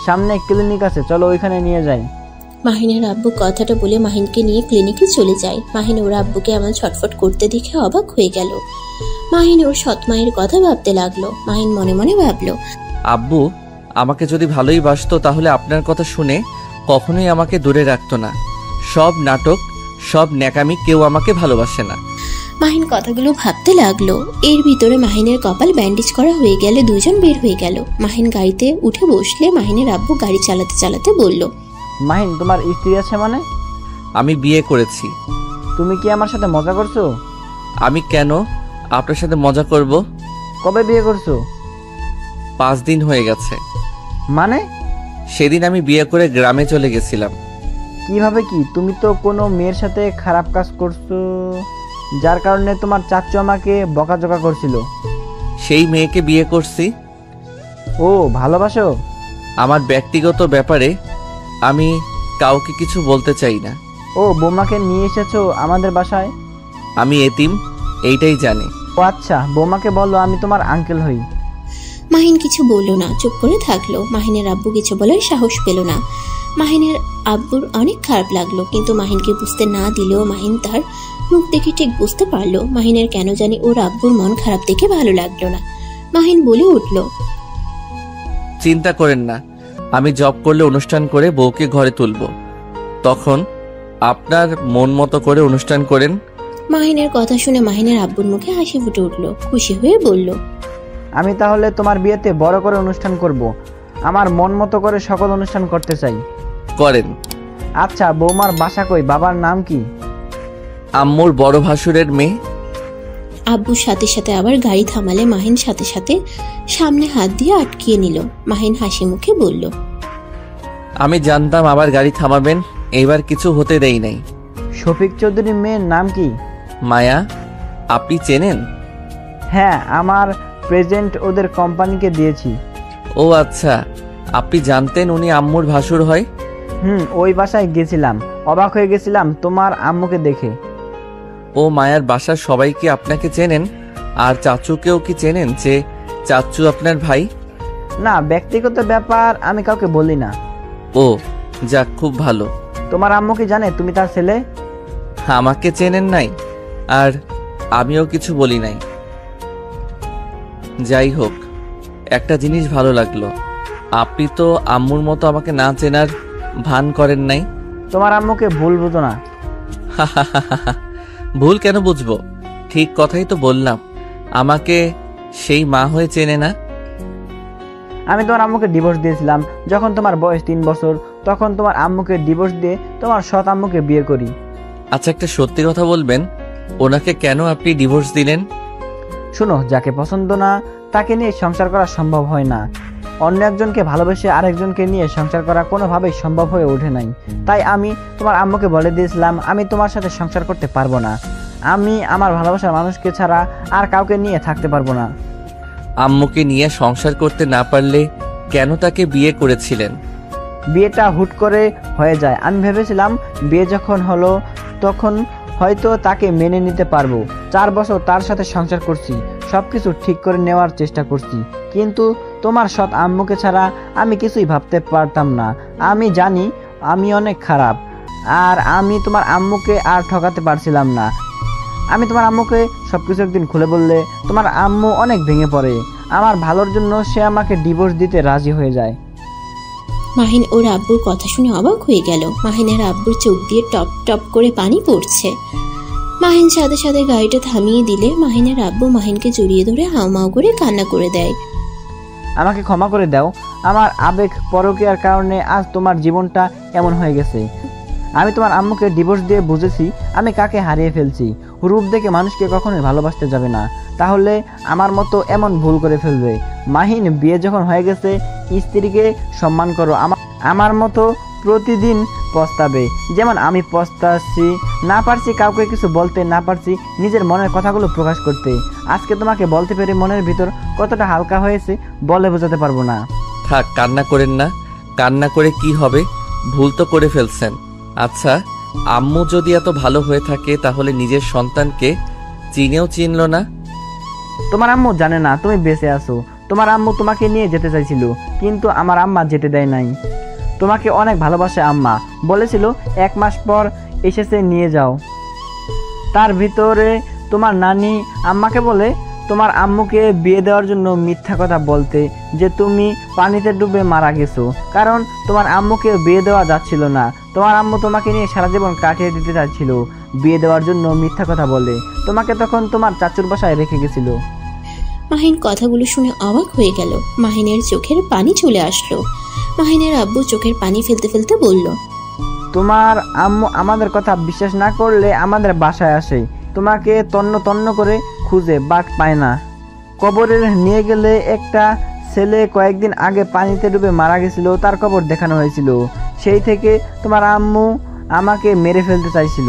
সামনে ক্লিনিক আছে, চলো ওইখানে নিয়ে যাই। মাহিনের আব্বু কথাটা বলে মাহিনকে নিয়ে ক্লিনিকে চলে যায়। মাহিন ওর আব্বুকে এমন ছটফট করতে দেখে অবাক হয়ে গেল। মাহিন ওর সৎমায়ের কথা ভাবতে লাগলো। মাহিন মনে মনে ভাবলো, আব্বু আমাকে যদি ভালোই বাসতো তাহলে আপনার কথা শুনে কখনোই আমাকে দূরে রাখতো না। সব নাটক, সব ন্যাকামি, কেউ আমাকে ভালোবাসে না। মাহিন কথাগুলো ভাবতে লাগলো। এর ভিতরে মাহিনের কপাল ব্যান্ডেজ করা হয়ে গেলে দুজন বের হয়ে গেল। মাহিন গাড়িতে উঠে বসলে মাহিনের আব্বু গাড়ি চালাতে চালাতে বলল, মাহিন, তোমার স্ত্রী আছে মানে? আমি বিয়ে করেছি। তুমি কি আমার সাথে মজা করছো? আমি কেন আপনার সাথে মজা করব? কবে বিয়ে করছো? 5 দিন হয়ে গেছে। মানে? সেদিন আমি বিয়ে করে গ্রামে চলে গেছিলাম। কিভাবে কি? তুমি তো কোনো মেয়ের সাথে খারাপ কাজ করছো, যার কারণে তোমার চাচু আমাকে বকাঝকা করছিল। সেই মেয়েকে বিয়ে করছি। ও, ভালোবাসো? আমার ব্যক্তিগত ব্যাপারে আমি কাউকে কিছু বলতে চাই না। ও, বৌমাকে নিয়ে এসেছো আমাদের বাসায়? আমি এতিম, এইটাই জানি। ও আচ্ছা, বৌমাকে বলো আমি তোমার আঙ্কেল হই। মাহিন কিছু বলল না, চুপ করে থাকলো। মাহিনের আব্বু কিছু বলার সাহস পেল না। মাহিনের আব্বুর অনেক খারাপ লাগলো, কিন্তু মাহিনকে বুঝতে না দিলেও মাহিন তার মুখ দেখে ঠিক বুঝতে পারলো মাহিনের কেন জানি ওর আব্বুর মন খারাপ দেখে ভালো লাগলো না। মাহিন বলে উঠল, চিন্তা করেন না, আমি জব করলে অনুষ্ঠান করে বউকে ঘরে তুলবো, তখন আপনার মন মতো করে অনুষ্ঠান করেন। মাহিনের কথা শুনে মাহিনের আব্বুর মুখে হাসি ফুটে উঠলো। খুশি হয়ে বলল, আমি তাহলে তোমার বিয়েতে বড় করে অনুষ্ঠান করব। আমার মন মতো করে সকল অনুষ্ঠান করতে চাই। করেন। আচ্ছা, বৌমার বাসা কই? বাবার নাম কি? আম্মুর বড় ভাসুরের মেয়ে। আব্বুর সাথে সাথে আবার গাড়ি থামালে মাহিন সাথে সাথে সামনে হাত দিয়ে আটকিয়ে নিল। মাহিন হাসি মুখে বলল, আমি জানতাম আবার গাড়ি থামাবেন, এইবার কিছু হতে দেই নাই। শফিক চৌধুরীর মেয়ের নাম কি? মায়া। আপনি চেনেন? হ্যাঁ, আমার প্রেজেন্ট ওদের কোম্পানিকে দিয়েছি। ও আচ্ছা, আপনি জানতেন উনি আম্মুর ভাসুর হয়? ওই বাসায় গেছিলাম, অবাক হয়ে গেছিলাম তোমার আম্মুকে দেখে। ও মায়ার বাসার সবাইকে আপনাকে চেনেন? আর চাচুকেও কি চেনেন যে চাচু আপনার ভাই? না, ব্যক্তিগত ব্যাপার আমি কাউকে বলি না। ও যাক, খুব ভালো। তোমার আম্মু কি জানে তুমি তার ছেলে? আমাকে চেনেন নাই, আর আমিও কিছু বলি নাই। যাই হোক, একটা জিনিস ভালো লাগলো, আপনি তো আম্মুর মতো আমাকে না চেনার ভান করেন নাই। তোমার আম্মুকে ভুল বুঝো না। ভুল কেন বুঝবো? ঠিক কথাই তো বললাম, আমাকে সেই মা হয়ে চেনে না। আমি তোমার আম্মুকে ডিভোর্স দিয়েছিলাম যখন তোমার বয়স 3 বছর। তখন তোমার আম্মুকে ডিভোর্স দিয়ে তোমার সৎ আম্মুকে বিয়ে করি। আচ্ছা, একটা সত্যি কথা বলবেন, ওনাকে কেন আপনি ডিভোর্স দিলেন? শুনো, যাকে পছন্দ না তাকে নিয়ে সংসার করা সম্ভব হয় না। অন্য একজনকে ভালোবেসে আরেকজনকে নিয়ে সংসার করা কোনোভাবেই সম্ভব হয়ে ওঠে নাই। তাই আমি তোমার আম্মুকে বলে দিয়েছিলাম আমি তোমার সাথে সংসার করতে পারবো না। আমি আমার ভালোবাসার মানুষকে ছাড়া আর কাউকে নিয়ে থাকতে পারবো না। আম্মুকে নিয়ে সংসার করতে না পারলে কেন তাকে বিয়ে করেছিলেন? বিয়েটা হুট করে হয়ে যায়। আমি ভেবেছিলাম বিয়ে যখন হলো তখন হয়তো তাকে মেনে নিতে পারবো। 4 বছর তার সাথে সংসার করছি, সবকিছু ঠিক করে নেওয়ার চেষ্টা করছি, কিন্তু তোমার সৎ আম্মুকে ছাড়া আমি কিছুই ভাবতে পারতাম না। আমি জানি আমি অনেক খারাপ, আর আমি তোমার আম্মুকে আর ঠকাতে পারছিলাম না। আমি তোমার আম্মুকে সবকিছু একদিন খুলে বললে তোমার আম্মু অনেক ভেঙে পড়ে। আমার ভালোর জন্য সে আমাকে ডিভোর্স দিতে রাজি হয়ে যায়। মাহিন ওর আব্বুর কথা শুনে অবাক হয়ে গেল। মাহিনের আব্বুর চোখ দিয়ে টপ টপ করে পানি পড়ছে। মাহিন সাথে সাথে গাড়িটা থামিয়ে দিলে মাহিনের আব্বু মাহিনকে জড়িয়ে ধরে হাউমাউ করে কান্না করে দেয়। আমাকে ক্ষমা করে দাও, আমার আবেগ পরকীয়ার কারণে আজ তোমার জীবনটা এমন হয়ে গেছে। আমি তোমার আম্মুকে ডিভোর্স দিয়ে বুঝেছি আমি কাকে হারিয়ে ফেলছি। রূপ দেখে মানুষকে কখনোই ভালোবাসতে যাবে না, তাহলে আমার মতো এমন ভুল করে ফেলবে। মাহিন, বিয়ে যখন হয়ে গেছে স্ত্রীকে সম্মান করো। আমার মতো প্রতিদিন পস্তাবে, যেমন আমি পস্তাচ্ছি। না পারছি কাউকে কিছু বলতে, না পারছি নিজের মনের কথাগুলো প্রকাশ করতে। আজকে তোমাকে বলতে পেরে মনের ভিতর কতটা হালকা হয়েছে বলে বোঝাতে পারবো না। থাক, কান্না করেন না। কান্না করে কি হবে? ভুল তো করে ফেলছেন। আচ্ছা, আম্মু যদি এত ভালো হয়ে থাকে তাহলে নিজের সন্তানকে চিনেও চিনল না। তোমার আম্মু জানে না তুমি বেঁচে আছো। তোমার আম্মু তোমাকে নিয়ে যেতে চাইছিল, কিন্তু আমার আম্মা যেতে দেয় নাই। তোমাকে অনেক ভালোবাসে আম্মা, বলেছিল 1 মাস পর এসেছে নিয়ে যাও। তার ভিতরে তোমার নানি আম্মাকে বলে তোমার আম্মুকে বিয়ে দেওয়ার জন্য মিথ্যা কথা বলতে, যে তুমি পানিতে ডুবে মারা গেছো, কারণ তোমার আম্মুকে বিয়ে দেওয়া যাচ্ছিল না। তোমার আম্মু তোমাকে নিয়ে সারা জীবন কাটিয়ে দিতে চাচ্ছিল, বিয়ে দেওয়ার জন্য মিথ্যা কথা বলে তোমাকে তখন তোমার চাচুর বাসায় রেখে গেছিল। মাহিন কথাগুলো শুনে অবাক হয়ে গেল। মাহিনের চোখের পানি চলে আসলো। মাহিনের আব্বু চোখের পানি ফেলতে ফেলতে বলল, তোমার আম্মু আমাদের কথা বিশ্বাস না করলে আমাদের বাসায় আসে, তোমাকে তন্ন তন্ন করে খুঁজে বাট পায় না। কবরে নিয়ে গেলে একটা ছেলে কয়েকদিন আগে পানিতে ডুবে মারা গেছিল, তার কবর দেখানো হয়েছিল। সেই থেকে তোমার আম্মু আমাকে মেরে ফেলতে চাইছিল,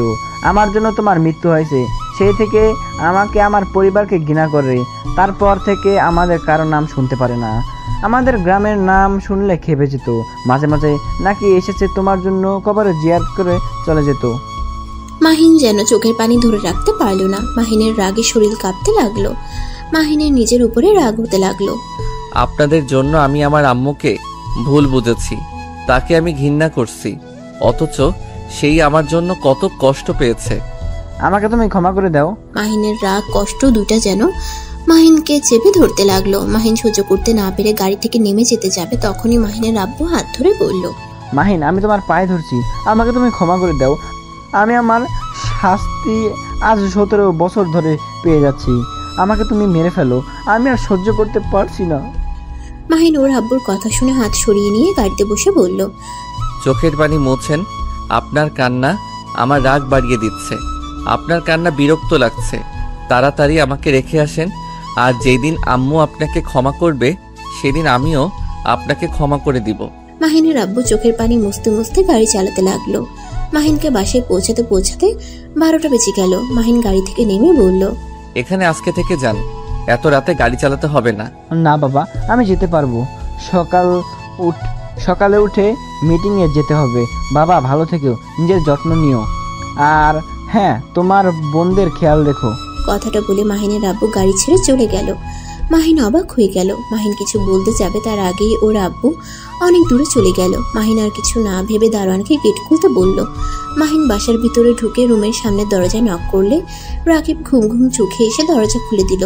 আমার জন্য তোমার মৃত্যু হয়েছে। সেই থেকে আমাকে আমার পরিবারকে ঘৃণা করে, তারপর থেকে আমাদের কারো নাম শুনতে পারে না। আমাদের গ্রামের নাম শুনলে খেপে যেত, মাঝে মাঝে নাকি এসেছে তোমার জন্য কবরে জিয়ারত করে চলে যেত। মাহিন যেন চোখের পানি ধরে রাখতে পারল না। মাহিনের রাগে শরীর কাঁপতে লাগলো। মাহিনের নিজের উপরে রাগ হতে লাগলো। আপনাদের জন্য আমি আমার আম্মুকে ভুল বুঝেছি, তাকে আমি ঘৃণা করছি, অথচ সেই আমার জন্য কত কষ্ট পেয়েছে। আমাকে তুমি ক্ষমা করে দাও। মাহিনের রাগ কষ্ট দুটা যেন মাহিনকে চেপে ধরতে লাগলো। মাহিন সহ্য করতে না পেরে গাড়ি থেকে নেমে যেতে যাবে, তখনই মাহিনের আব্বু হাত ধরে বলল, মাহিন, আমি তোমার পায়ে ধরছি, আমাকে তুমি ক্ষমা করে দাও। আমি আমার শাস্তি আজ 17 বছর ধরে পেয়ে যাচ্ছি, আমাকে তুমি মেরে ফেলো, আমি আর সহ্য করতে পারছি না। মাহিন ওর আব্বুর কথা শুনে হাত সরিয়ে নিয়ে গাড়িতে বসে বলল, চোখের পানি মোছেন, আপনার কান্না আমার রাগ বাড়িয়ে দিচ্ছে, আপনার কান্না বিরক্ত লাগছে, তাড়াতাড়ি আমাকে রেখে আসেন। আর যেদিন আম্মু আপনাকে ক্ষমা করবে সেদিন আমিও আপনাকে ক্ষমা করে দিব। মাহিনের আব্বু চোখের পানি মুছতে মুছতে গাড়ি চালাতে লাগলো। মাহিনকে বাসায় পৌঁছাতে পৌঁছাতে 12টা বেজে গেল। মাহিন গাড়ি থেকে নেমে বলল, এখানে আজকে থেকে যান, এত রাতে গাড়ি চালাতে হবে না। না বাবা, আমি যেতে পারবো, সকালে উঠে মিটিংয়ে যেতে হবে। বাবা ভালো থেকো, নিজের যত্ন নিও, আর হ্যাঁ, তোমার বোনদের খেয়াল রেখো। কথাটা বলে মাহিনের আব্বু গাড়ি ছেড়ে চলে গেল। মাহিন অবাক হয়ে গেল। মাহিন কিছু বলতে যাবে তার আগেই ওর আব্বু অনেক দূরে চলে গেল। মাহিন আর কিছু না ভেবে দারোয়ানকে গেট খুলতে বলল। মাহিন বাসার ভিতরে ঢুকে রুমের সামনে দরজায় নক করলে রাকিব ঘুম ঘুম চোখে এসে দরজা খুলে দিল।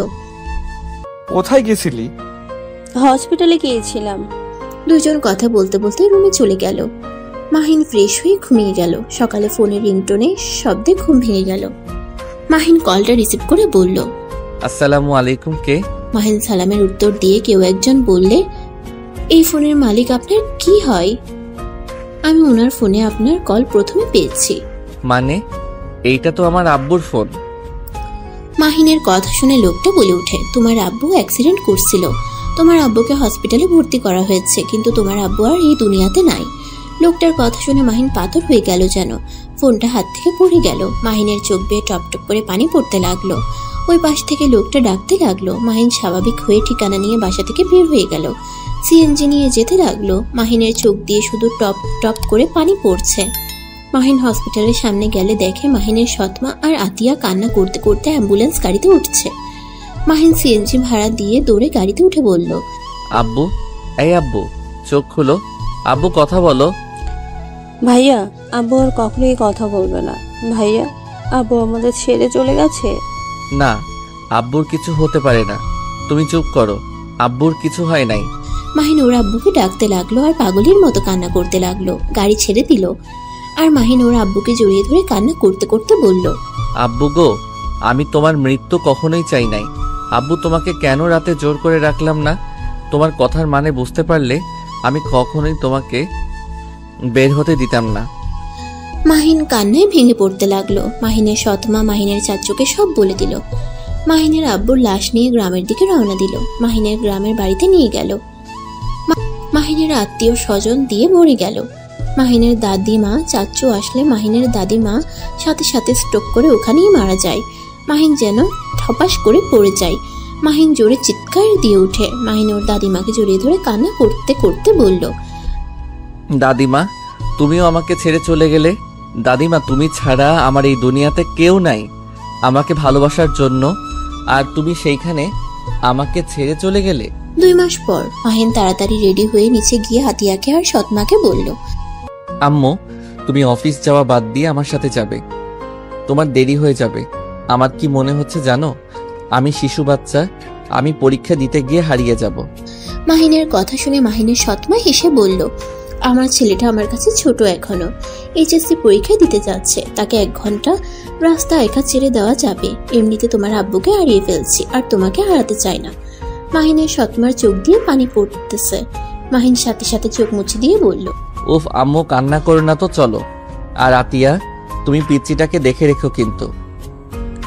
কোথায় গেছিলি? হসপিটালে গিয়েছিলাম। দুজন কথা বলতে বলতে রুমে চলে গেল। মাহিন ফ্রেশ হয়ে ঘুমিয়ে গেল। সকালে ফোনের রিংটোনে শব্দে ঘুম ভেঙে গেল। মাহিন কলটা রিসিভ করে বলল, আসসালামু আলাইকুম। কে? মাহিন সালামের উত্তর দিয়ে কেউ একজন বললে, এই ফোনের মালিক আপনার কি হয়? আমি ওনার ফোনে আপনার কল প্রথমে পেয়েছি। মানে? এইটা তো আমার আব্বুর ফোন। মাহিনের কথা শুনে লোকটা বলে ওঠে, তোমার আব্বু অ্যাক্সিডেন্ট করছিল, তোমার আব্বুকে হসপিটালে ভর্তি করা হয়েছে, কিন্তু তোমার আব্বু আর এই দুনিয়াতে নাই। লোকটার কথা শুনে মাহিন পাথর হয়ে গেল যেন। ফোনটা হাত থেকে পড়ে গেল। মাহিনের চোখ বেয়ে টপ টপ করে পানি পড়তে লাগলো। ওই পাশ থেকে লোকটা ডাকতে লাগলো। মাহিন স্বাভাবিক হয়ে ঠিকানা নিয়ে বাসা থেকে বের হয়ে গেল। সিএনজি নিয়ে যেতে লাগলো। মাহিনের চোখ দিয়ে শুধু টপ টপ করে পানি পড়ছে। মাহিন হসপিটালের সামনে গেলে দেখে মাহিনের সৎমা আর আতিয়া কান্না করতে করতে অ্যাম্বুলেন্স গাড়িতে উঠছে। মাহিন সিএনজি ভাড়া দিয়ে দৌড়ে গাড়িতে উঠে বলল, আব্বু, এই আব্বু, চোখ খুলো, আব্বু কথা বলো। ভাইয়া, আব্বু আর কখনোই কথা বলবে না। ভাইয়া, আব্বু আমাদের ছেড়ে চলে গেছে। না, আব্বুর কিছু হতে পারে না, তুমি চুপ করো, আব্বুর কিছু হয় নাই। মাহিন ওর আব্বুকে ডাকতে লাগলো আর পাগলের মতো কান্না করতে লাগলো। গাড়ি ছেড়ে দিল আর মাহিন ওর আব্বুকে জড়িয়ে ধরে কান্না করতে করতে বলল, আব্বু গো, আমি তোমার মৃত্যু কখনোই চাই নাই। আব্বু, তোমাকে কেন রাতে জোর করে রাখলাম না? তোমার কথার মানে বুঝতে পারলে আমি কখনোই তোমাকে বের হতে দিতাম না। মাহিন কান্নায় ভেঙে পড়তে লাগলো। মাহিনের সৎমা মাহিনের চাচুকে সব বলে দিল। মাহিনের আব্বুর লাশ নিয়ে গ্রামের দিকে রওনা দিল। মাহিনের গ্রামের বাড়িতে নিয়ে গেল। মাহিনের আত্মীয় স্বজন দিয়ে ভরে গেল। মাহিনের দাদিমা চাচু আসলে মাহিনের দাদিমা সাথে সাথে স্ট্রোক করে ওখানেই মারা যায়। মাহিন যেন ঠপাস করে পড়ে যায়। মাহিন জোরে চিৎকার দিয়ে উঠে। মাহিন ওর দাদিমাকে জড়িয়ে ধরে কান্না করতে করতে বলল, দাদিমা, তুমিও আমাকে ছেড়ে চলে গেলে। দাদিমা, তুমি ছাড়া আমার এই দুনিয়াতে কেউ নাই আমাকে ভালোবাসার জন্য, আর তুমি সেইখানে আমাকে ছেড়ে চলে গেলে। 2 মাস পর মাহিন তাড়াতাড়ি রেডি হয়ে নিচে গিয়ে হাতিয়াকে আর সৎমাকে বলল, আম্মু, তুমি অফিস যাওয়া বাদ দিয়ে আমার সাথে যাবে, তোমার দেরি হয়ে যাবে। আমার কি মনে হচ্ছে জানো, আমি শিশু বাচ্চা, আমি পরীক্ষা দিতে গিয়ে হারিয়ে যাব। মাহিনের কথা শুনে মাহিনের সৎমা হেসে বলল, আমার ছেলেটা আমার কাছে ছোট এখনো, এইচএসসি পরীক্ষা দিতে যাচ্ছে, তাকে 1 ঘন্টা রাস্তা একা ছেড়ে দেওয়া যাবে। এমনিতে তোমার আব্বুকে হারিয়ে ফেলছি, আর তোমাকে হারাতে চাই না। মাহিনের সৎমার চোখ দিয়ে পানি পড়তেছে। মাহিন সাথে সাথে চোখ মুছে দিয়ে বলল, উফ আম্মু, কান্না করো না তো, চলো। আর আতিয়া, তুমি পিচ্চিটাকে দেখে রেখো কিন্তু।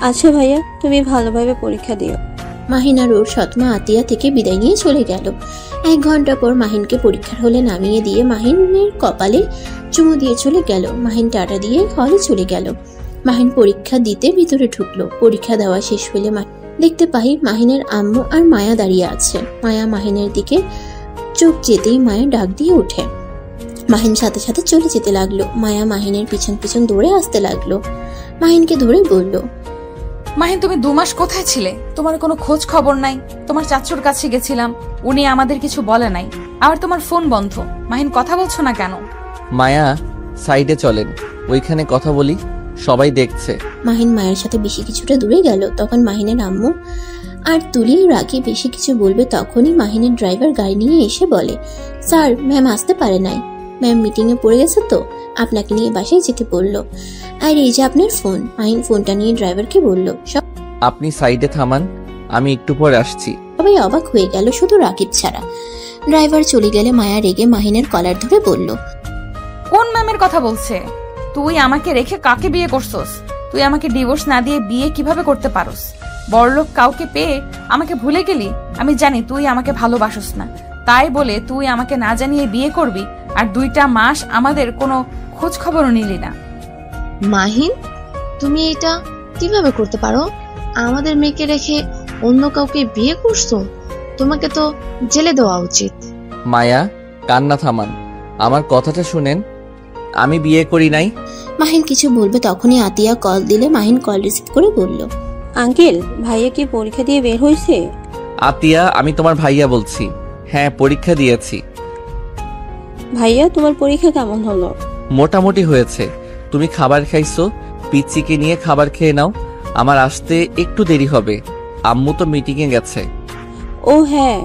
আচ্ছা ভাইয়া, তুমি ভালোভাবে পরীক্ষা দিও। মাহিন আর ওর সৎমা আতিয়া থেকে বিদায় নিয়ে চলে গেল। 1 ঘন্টা পর মাহিনকে পরীক্ষার হলে নামিয়ে দিয়ে মাহিনের কপালে চুমু দিয়ে চলে গেল। মাহিন টাটা দিয়ে হলে চলে গেল। মাহিন পরীক্ষা দিতে ভিতরে ঢুকলো। পরীক্ষা দেওয়া শেষ হলে দেখতে পাই মাহিনের আম্মু আর মায়া দাঁড়িয়ে আছে। মায়া মাহিনের দিকে চোখ যেতেই মায়া ডাক দিয়ে ওঠে। মাহিন সাথে সাথে চলে যেতে লাগলো। মায়া মাহিনের পিছন পিছন দৌড়ে আসতে লাগলো। মাহিনকে ধরে বলল, মাহিন, তুমি 2 মাস কোথায় ছিলে? তোমার কোনো খোঁজ খবর নাই। তোমার চাচুর কাছে গেছিলাম, উনি আমাদের কিছু বলে নাই। আবার তোমার ফোন বন্ধ। মাহিন, কথা বলছো না কেন? মায়া, সাইডে চলেন, ওইখানে কথা বলি, সবাই দেখছে। মাহিন মায়ের সাথে বেশি কিছুটা দূরে গেল। তখন মাহিনের আম্মু আর তুলি রাগে বেশি কিছু বলবে, তখনই মাহিনের ড্রাইভার গাড়ি নিয়ে এসে বলে, স্যার, ম্যাম আসতে পারে নাই, ম্যাম মিটিং এ পড়ে গেছে তো আপনাকে নিয়ে বাসায় যেতে বলল। আর এই যে আপনার ফোন। মাহিন ফোনটা নিয়ে ড্রাইভারকে বলল, আপনি সাইডে থামান, আমি একটু পরে আসছি। সবাই অবাক হয়ে গেল, শুধু রাকিব ছাড়া। ড্রাইভার চলে গেলে মায়া রেগে মাহিনের কলার ধরে বলল, কোন ম্যামের কথা বলছে? তুই আমাকে রেখে কাকে বিয়ে করছস? তুই আমাকে ডিভোর্স না দিয়ে বিয়ে কিভাবে করতে পারোস? বড়লোক কাউকে পেয়ে আমাকে ভুলে গেলি? আমি জানি তুই আমাকে ভালোবাসস না, তাই বলে তুই আমাকে না জানিয়ে বিয়ে করবি, আর 2টা মাস আমাদের কোনো খোঁজ খবরও নিলি না। মাহিন, তুমি এটা কিভাবে করতে পারো? আমাদের মেয়েকে রেখে অন্য কাউকে বিয়ে করছো? তোমাকে তো জেলে দেওয়া উচিত। মায়া, কান্না থামান, আমার কথাটা শুনেন, আমি বিয়ে করি নাই। মাহিন কিছু বলবে তখনই আতিয়া কল দিলে মাহিন কল রিসিভ করে বলল, আঙ্কেল, ভাইয়া কি পরীক্ষা দিয়ে বের হয়েছে? আতিয়া, আমি তোমার ভাইয়া বলছি। হ্যাঁ, পরীক্ষা দিয়েছি। ভাইয়া, তোমার পরীক্ষা কেমন হলো? মোটামুটি হয়েছে। তুমি খাবার খাইছো, পিচ্চিকে নিয়ে খাবার খেয়ে নাও, আমার আসতে একটু দেরি হবে, আম্মু তো মিটিং এ গেছে। ও হ্যাঁ,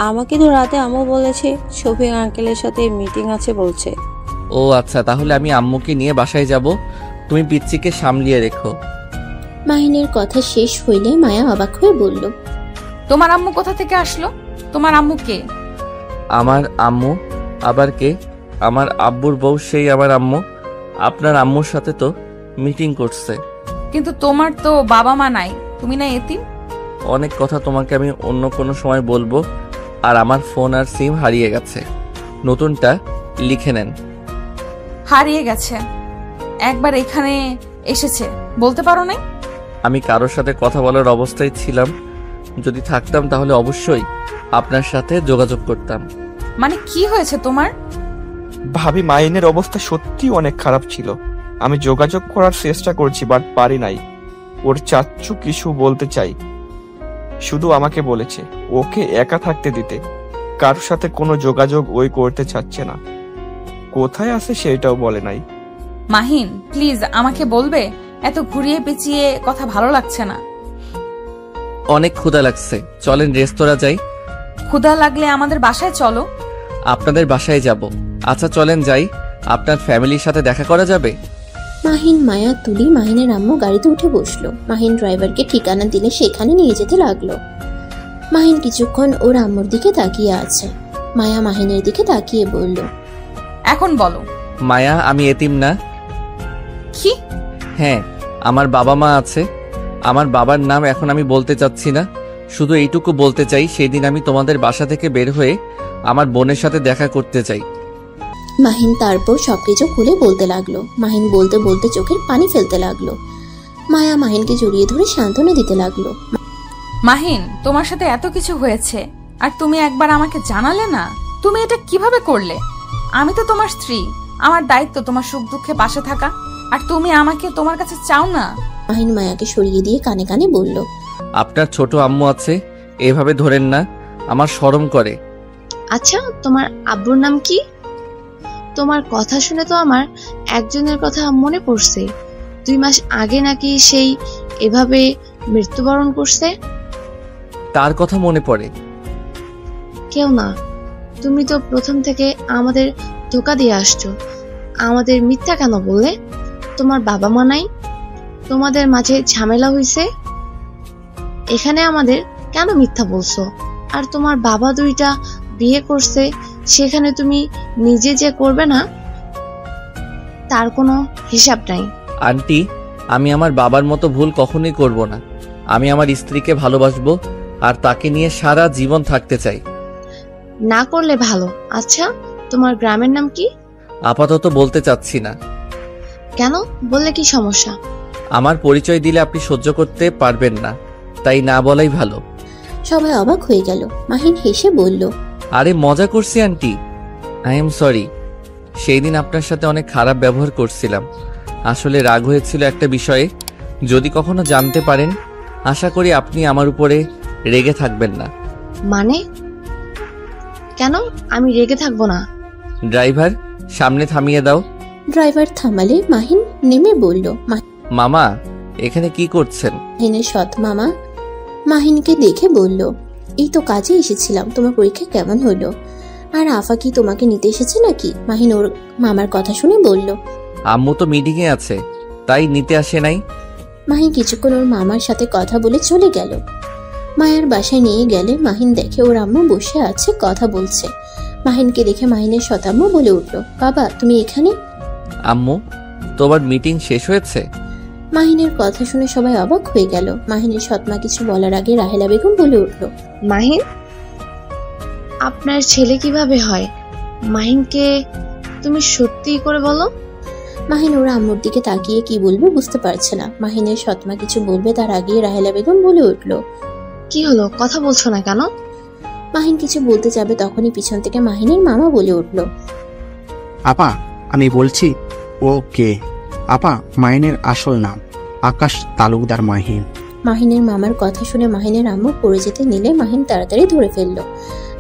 আমাকে তো রাতে আম্মু বলেছে শফিক আঙ্কেলের সাথে মিটিং আছে বলছে। ও আচ্ছা, তাহলে আমি আম্মুকে নিয়ে বাসায় যাব, তুমি পিচ্চিকে সামলিয়ে রেখো। মাহিনের কথা শেষ হইলে মায়া অবাক হয়ে বলল, তোমার আম্মু কোথা থেকে আসলো? তোমার আম্মু কে? আমার আম্মু আবার কে? আমার আব্বুর বউ, সেই আমার আম্মু। আপনার আম্মুর সাথে তো মিটিং করছে। কিন্তু তোমার তো বাবা মা নাই, তুমি না এতিম? অনেক কথা তোমাকে আমি অন্য কোনো সময় বলবো। আর আমার ফোন আর সিম হারিয়ে গেছে, নতুনটা লিখে নেন। হারিয়ে গেছে? একবার এখানে এসেছে, বলতে পারো নাই? আমি কারোর সাথে কথা বলার অবস্থায় ছিলাম, যদি থাকতাম তাহলে অবশ্যই আপনার সাথে যোগাযোগ করতাম। মানে কি হয়েছে তোমার? ভাবি, মাহিনের অবস্থা সত্যি অনেক খারাপ ছিল। আমি যোগাযোগ করার চেষ্টা করছি, বাট পারি নাই। ওর চাচ্চু কিছু বলতে চাই, শুধু আমাকে বলেছে ওকে একা থাকতে দিতে, কারোর সাথে কোনো যোগাযোগ ওই করতে চাচ্ছে না। কোথায় আছে সেটাও বলে নাই। মাহিন, প্লিজ আমাকে বলবে? এত ঘুরিয়ে পেঁচিয়ে কথা ভালো লাগছে না। অনেক ক্ষুধা লাগছে, চলেন রেস্তোরাঁ যাই। ক্ষুধা লাগলে আমাদের বাসায় চলো। আপনাদের বাসায় যাব? আচ্ছা চলেন যাই, আপনার ফ্যামিলির সাথে দেখা করা যাবে। মাহিন, মায়া, তুলি, মাহিনের আম্মু গাড়িতে উঠে বসলো। মাহিন ড্রাইভারকে ঠিকানা দিলে সেখানে নিয়ে যেতে লাগলো। মাহিন কিছুক্ষণ ওর আম্মুর দিকে তাকিয়ে আছে। মায়া মাহিনের দিকে তাকিয়ে বলল, এখন বলো। মায়া, আমি এতিম না। কি? হ্যাঁ, আমার বাবা মা আছে। আমার বাবার নাম এখন আমি বলতে চাচ্ছি না, শুধু এইটুকু বলতে চাই, সেদিন আমি তোমাদের বাসা থেকে বের হয়ে আমার বোনের সাথে দেখা করতে চাই। মাহিন তারপর সবকিছু খুলে বলতে লাগলো। মাহিন বলতে বলতে চোখের পানি ফেলতে লাগলো। মায়া মাহিনকে জড়িয়ে ধরে সান্ত্বনা দিতে লাগলো। মাহিন, তোমার সাথে এত কিছু হয়েছে আর তুমি একবার আমাকে জানালে না? তুমি এটা কিভাবে করলে? আমি তো তোমার স্ত্রী, আমার দায়িত্ব তোমার সুখ দুঃখে পাশে থাকা। আর তুমি আমাকে তোমার কাছে চাও না? মাহিন মায়াকে সরিয়ে দিয়ে কানে কানে বলল, আপনার ছোট আম্মু আছে, এভাবে ধরেন না, আমার শরম করে। আচ্ছা, তোমার আব্বুর নাম কি? তোমার কথা শুনে তো আমার একজনের কথা মনে পড়ছে। 2 মাস আগে নাকি সেই এভাবে মৃত্যুবরণ করছে। তার কথা মনে পড়ে? কেউ না, তুমি তো প্রথম থেকে আমাদের ধোকা দিয়ে আসছো। আমাদের মিথ্যা কেন বললে? তোমার বাবা মা নাই? তোমাদের মাঝে ঝামেলা হইছে, এখানে আমাদের কেন মিথ্যা বলছো? আর তোমার বাবা 2টা বিয়ে করছে, সেখানে তুমি নিজে যে করবে না তার কোনো হিসাব নাই। আন্টি, আমি আমার বাবার মতো ভুল কখনোই করব না। আমি আমার স্ত্রীকে ভালোবাসবো আর তাকে নিয়ে সারা জীবন থাকতে চাই। না করলে ভালো। আচ্ছা, তোমার গ্রামের নাম কি? আপাতত বলতে চাচ্ছি না। কেন? বললে কি সমস্যা? আমার পরিচয় দিলে আপনি সহ্য করতে পারবেন না, তাই না বলাই ভালো। সবাই অবাক হয়ে গেল। মাহিন হেসে বলল, আরে মজা করছি আন্টি, আই এম সরি। সেই দিন আপনার সাথে অনেক খারাপ ব্যবহার করছিলাম। আসলে রাগ হয়েছিল একটা বিষয়ে। যদি কখনো জানতে পারেন, আশা করি আপনি আমার উপরে রেগে থাকবেন না। মানে? কেন আমি রেগে থাকবো না? ড্রাইভার, সামনে থামিয়ে দাও। ড্রাইভার থামালে মাহিন নেমে বলল, মামা, এখানে কি করছেন? মাহিনের সৎ মামা মাহিনকে দেখে বলল, এই তো কাজে এসেছিলাম। তোমার পরীক্ষা কেমন হলো? আর আফা কি তোমাকে নিতে এসেছে নাকি? মাহিন ওর মামার কথা শুনে বলল, আম্মু তো মিটিংয়ে আছে, তাই নিতে আসে নাই। মাহিন কিছুক্ষণ ওর মামার সাথে কথা বলে চলে গেল। মায়ার বাসায় নিয়ে গেলে মাহিন দেখে ওর আম্মু বসে আছে, কথা বলছে। মাহিনকে দেখে মাহিনের শতাম্মু বলে উঠল, বাবা তুমি এখানে? আম্মু, তোমার মিটিং শেষ হয়েছে? মাহিনের কথা শুনে সবাই অবাক হয়ে গেল। মাহিনের সৎমা কিছু বলার আগে রাহেলা বেগম বলে উঠল, মাহিন, আপনার ছেলে কিভাবে হয়? মাহিনকে তুমি সত্যি করে বলো। মাহিন ওর আম্মুর দিকে তাকিয়ে কি বলবে বুঝতে পারছে না। মাহিনের সৎমা কিছু বলবে তার আগে রাহেলা বেগম বলে উঠল, কি হলো, কথা বলছো না কেন? মাহিন কিছু বলতে যাবে, তখনই পিছন থেকে মাহিনের মামা বলে উঠল, আপা আমি বলছি ও কে। আপা, মাহিনের আসল নাম আকাশ তালুকদার মাহিন। মাহিনের মামার কথা শুনে মাহিনের আম্মু পড়ে যেতে নিলে মাহিন তাড়াতাড়ি ধরে ফেলল।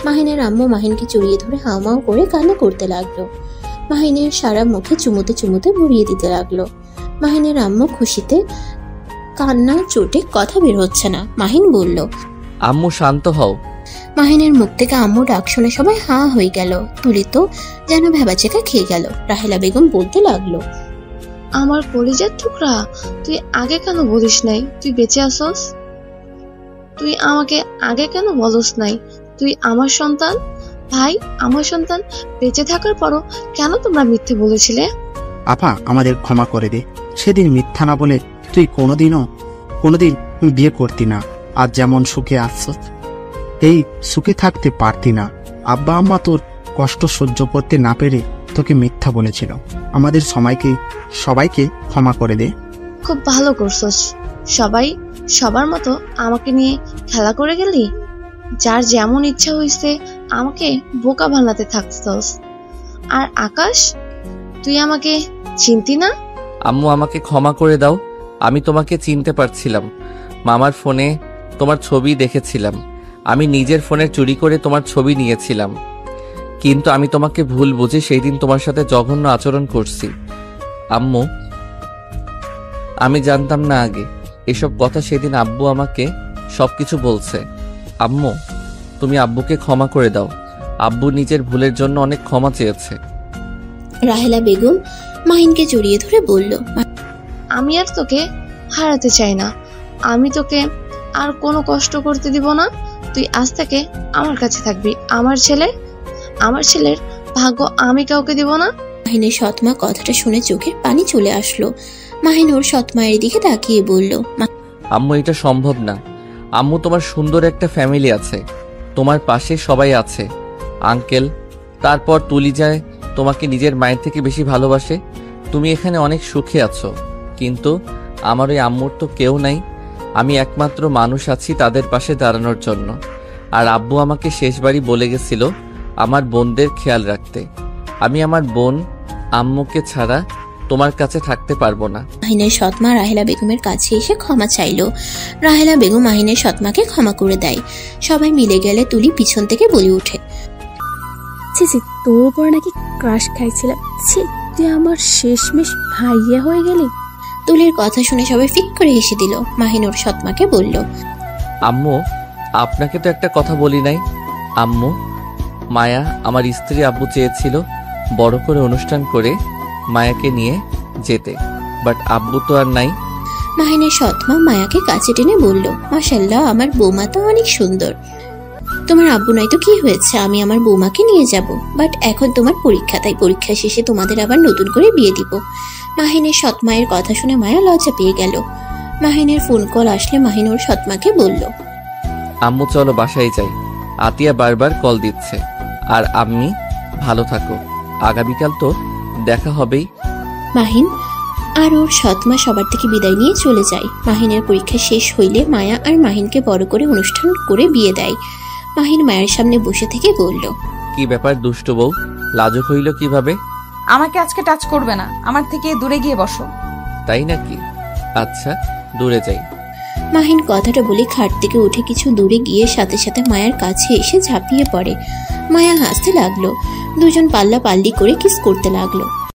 মাহিনের আম্মু মাহিনকে জড়িয়ে ধরে হাউমাউ করে কান্না করতে লাগলো। মাহিনের সারা মুখে চুমুতে চুমুতে ভরিয়ে দিতে লাগলো। মাহিনের আম্মু খুশিতে কান্না চোটে কথা বের হচ্ছে না। মাহিন বলল, আম্মু শান্ত হও। মাহিনের মুখ থেকে আম্মু ডাক শুনে সবাই হাঁ হয়ে গেল। তুলি তো যেন ভেবাচেকা খেয়ে গেল। রাহেলা বেগম বলতে লাগলো, আমার কলিজার টুকরা, তুই আগে কেন বলিস নাই তুই বেঁচে আসস? তুই আমাকে আগে কেন বলস নাই তুই আমার সন্তান? ভাই, আমার সন্তান বেঁচে থাকার পরও কেন তোমরা মিথ্যে বলেছিলে? আপা আমাদের ক্ষমা করে দে। সেদিন মিথ্যা না বলে তুই কোনোদিন বিয়ে করতি না। আজ যেমন সুখে আসছ, এই সুখে থাকতে পারতি না। আব্বা আম্মা তোর কষ্ট সহ্য করতে না পেরে তোকে মিথ্যা বলেছিল। আমাদের সবাইকে ক্ষমা করে দে। খুব ভালো করছস। সবাই সবার মতো আমাকে নিয়ে খেলা করে গেলি। যার যেমন ইচ্ছা হইছে আমাকে বোকা বানাতে থাকছস। আর আকাশ, তুই আমাকে চিনতি না? আম্মু, আমাকে ক্ষমা করে দাও। আমি তোমাকে চিনতে পারছিলাম। মামার ফোনে তোমার ছবি দেখেছিলাম। আমি নিজের ফোনে চুরি করে তোমার ছবি নিয়েছিলাম। কিন্তু আমি তোমাকে ভুল বুঝে সেই দিন তোমার সাথে জঘন্য আচরণ করছি। আম্মু, আমি জানতাম না আগে। এসব কথা সেদিন আব্বু আমাকে সবকিছু বলছে। আম্মু, তুমি আব্বুকে ক্ষমা করে দাও। আব্বু নিজের ভুলের জন্য অনেক ক্ষমা চেয়েছে। রাহেলা বেগম মাহিনকে জড়িয়ে ধরে বলল, আমি আর তোকে হারাতে চাই না। আমি তোকে আর কোনো কষ্ট করতে দিব না। তুই আজ থেকে আমার কাছে থাকবি। আমার ছেলের ভাগ্য আমি কাউকে দিব না। মাহিনের সৎমা কথাটা শুনে চোখে পানি চলে আসলো। মাহিন ওর সৎমায়ের দিকে তাকিয়ে বলল, আম্মু, এটা সম্ভব না। আম্মু, তোমার সুন্দর একটা ফ্যামিলি আছে, তোমার পাশে সবাই আছে। আঙ্কেল, তারপর তুলি যায় তোমাকে নিজের মায়ের থেকে বেশি ভালোবাসে। তুমি এখানে অনেক সুখে আছো, কিন্তু আমার ওই আম্মুর তো কেউ নাই। আমি একমাত্র মানুষ আছি তাদের পাশে দাঁড়ানোর জন্য। আর আব্বু আমাকে শেষবারই বলে গেছিল আমার বোনদের খেয়াল রাখতে। আমি আমার বোন আম্মুকে ছাড়া তোমার কাছে থাকতে পারবো না। মাহিনের সৎমা রাহেলা বেগমের কাছে এসে ক্ষমা চাইলো। রাহেলা বেগম মাহিনের সৎমাকে ক্ষমা করে দেয়। সবাই মিলে গেলে তুলি পিছন থেকে বলে ওঠে, ছি ছি, তোর উপর নাকি ক্রাশ খাইছিলাম। ছি, তুই আমার শেষমেশ ভাইয়া হয়ে গেলি। তুলির কথা শুনে সবাই ফিক করে হেসে দিল। মাহিন ওর সৎমাকে বলল, আম্মু, আপনাকে তো একটা কথা বলি নাই। আম্মু, মায়া আমার স্ত্রী আব্বু চেয়েছিল বড় করে অনুষ্ঠান করে মায়াকে নিয়ে যেতে, বাট আব্বু তো আর নাই। মাহিনের সৎমা মায়াকে কাছে টেনে বলল, মাশাআল্লাহ, আমার বৌমা তো অনেক সুন্দর। তোমার আব্বু নাই তো কি হয়েছে, আমি আমার বৌমাকে নিয়ে যাব। বাট এখন তোমার পরীক্ষা, তাই পরীক্ষা শেষে তোমাদের আবার নতুন করে বিয়ে দিব। মাহিনের সৎমায়ের কথা শুনে মায়া লজ্জা পেয়ে গেল। মাহিনের ফোন কল আসলে মাহিন ওর সৎমাকে বলল, আম্মু চলো বাসায় যাই, আতিয়া বারবার কল দিচ্ছে। আর আম্মি ভালো থাকো, আগামীকাল তো দেখা হবেই। মাহিন আর ওর সৎমা সবার থেকে বিদায় নিয়ে চলে যায়। মাহিনের পরীক্ষা শেষ হইলে মায়া আর মাহিনকে বড় করে অনুষ্ঠান করে বিয়ে দেয়। মাহিন মায়ের সামনে বসে থেকে বলল, কি ব্যাপার দুষ্ট বউ, লাজুক হইল কিভাবে? আমাকে আজকে টাচ করবে না, আমার থেকে দূরে গিয়ে বসো। তাই নাকি? আচ্ছা, দূরে যাই। মাহিন কথাটা বলে খাট থেকে উঠে কিছু দূরে গিয়ে সাথে সাথে মায়ের কাছে এসে ঝাঁপিয়ে পড়ে। মায়া হাসতে লাগলো। দুজন পাল্লা পাল্লি করে কিস করতে লাগলো।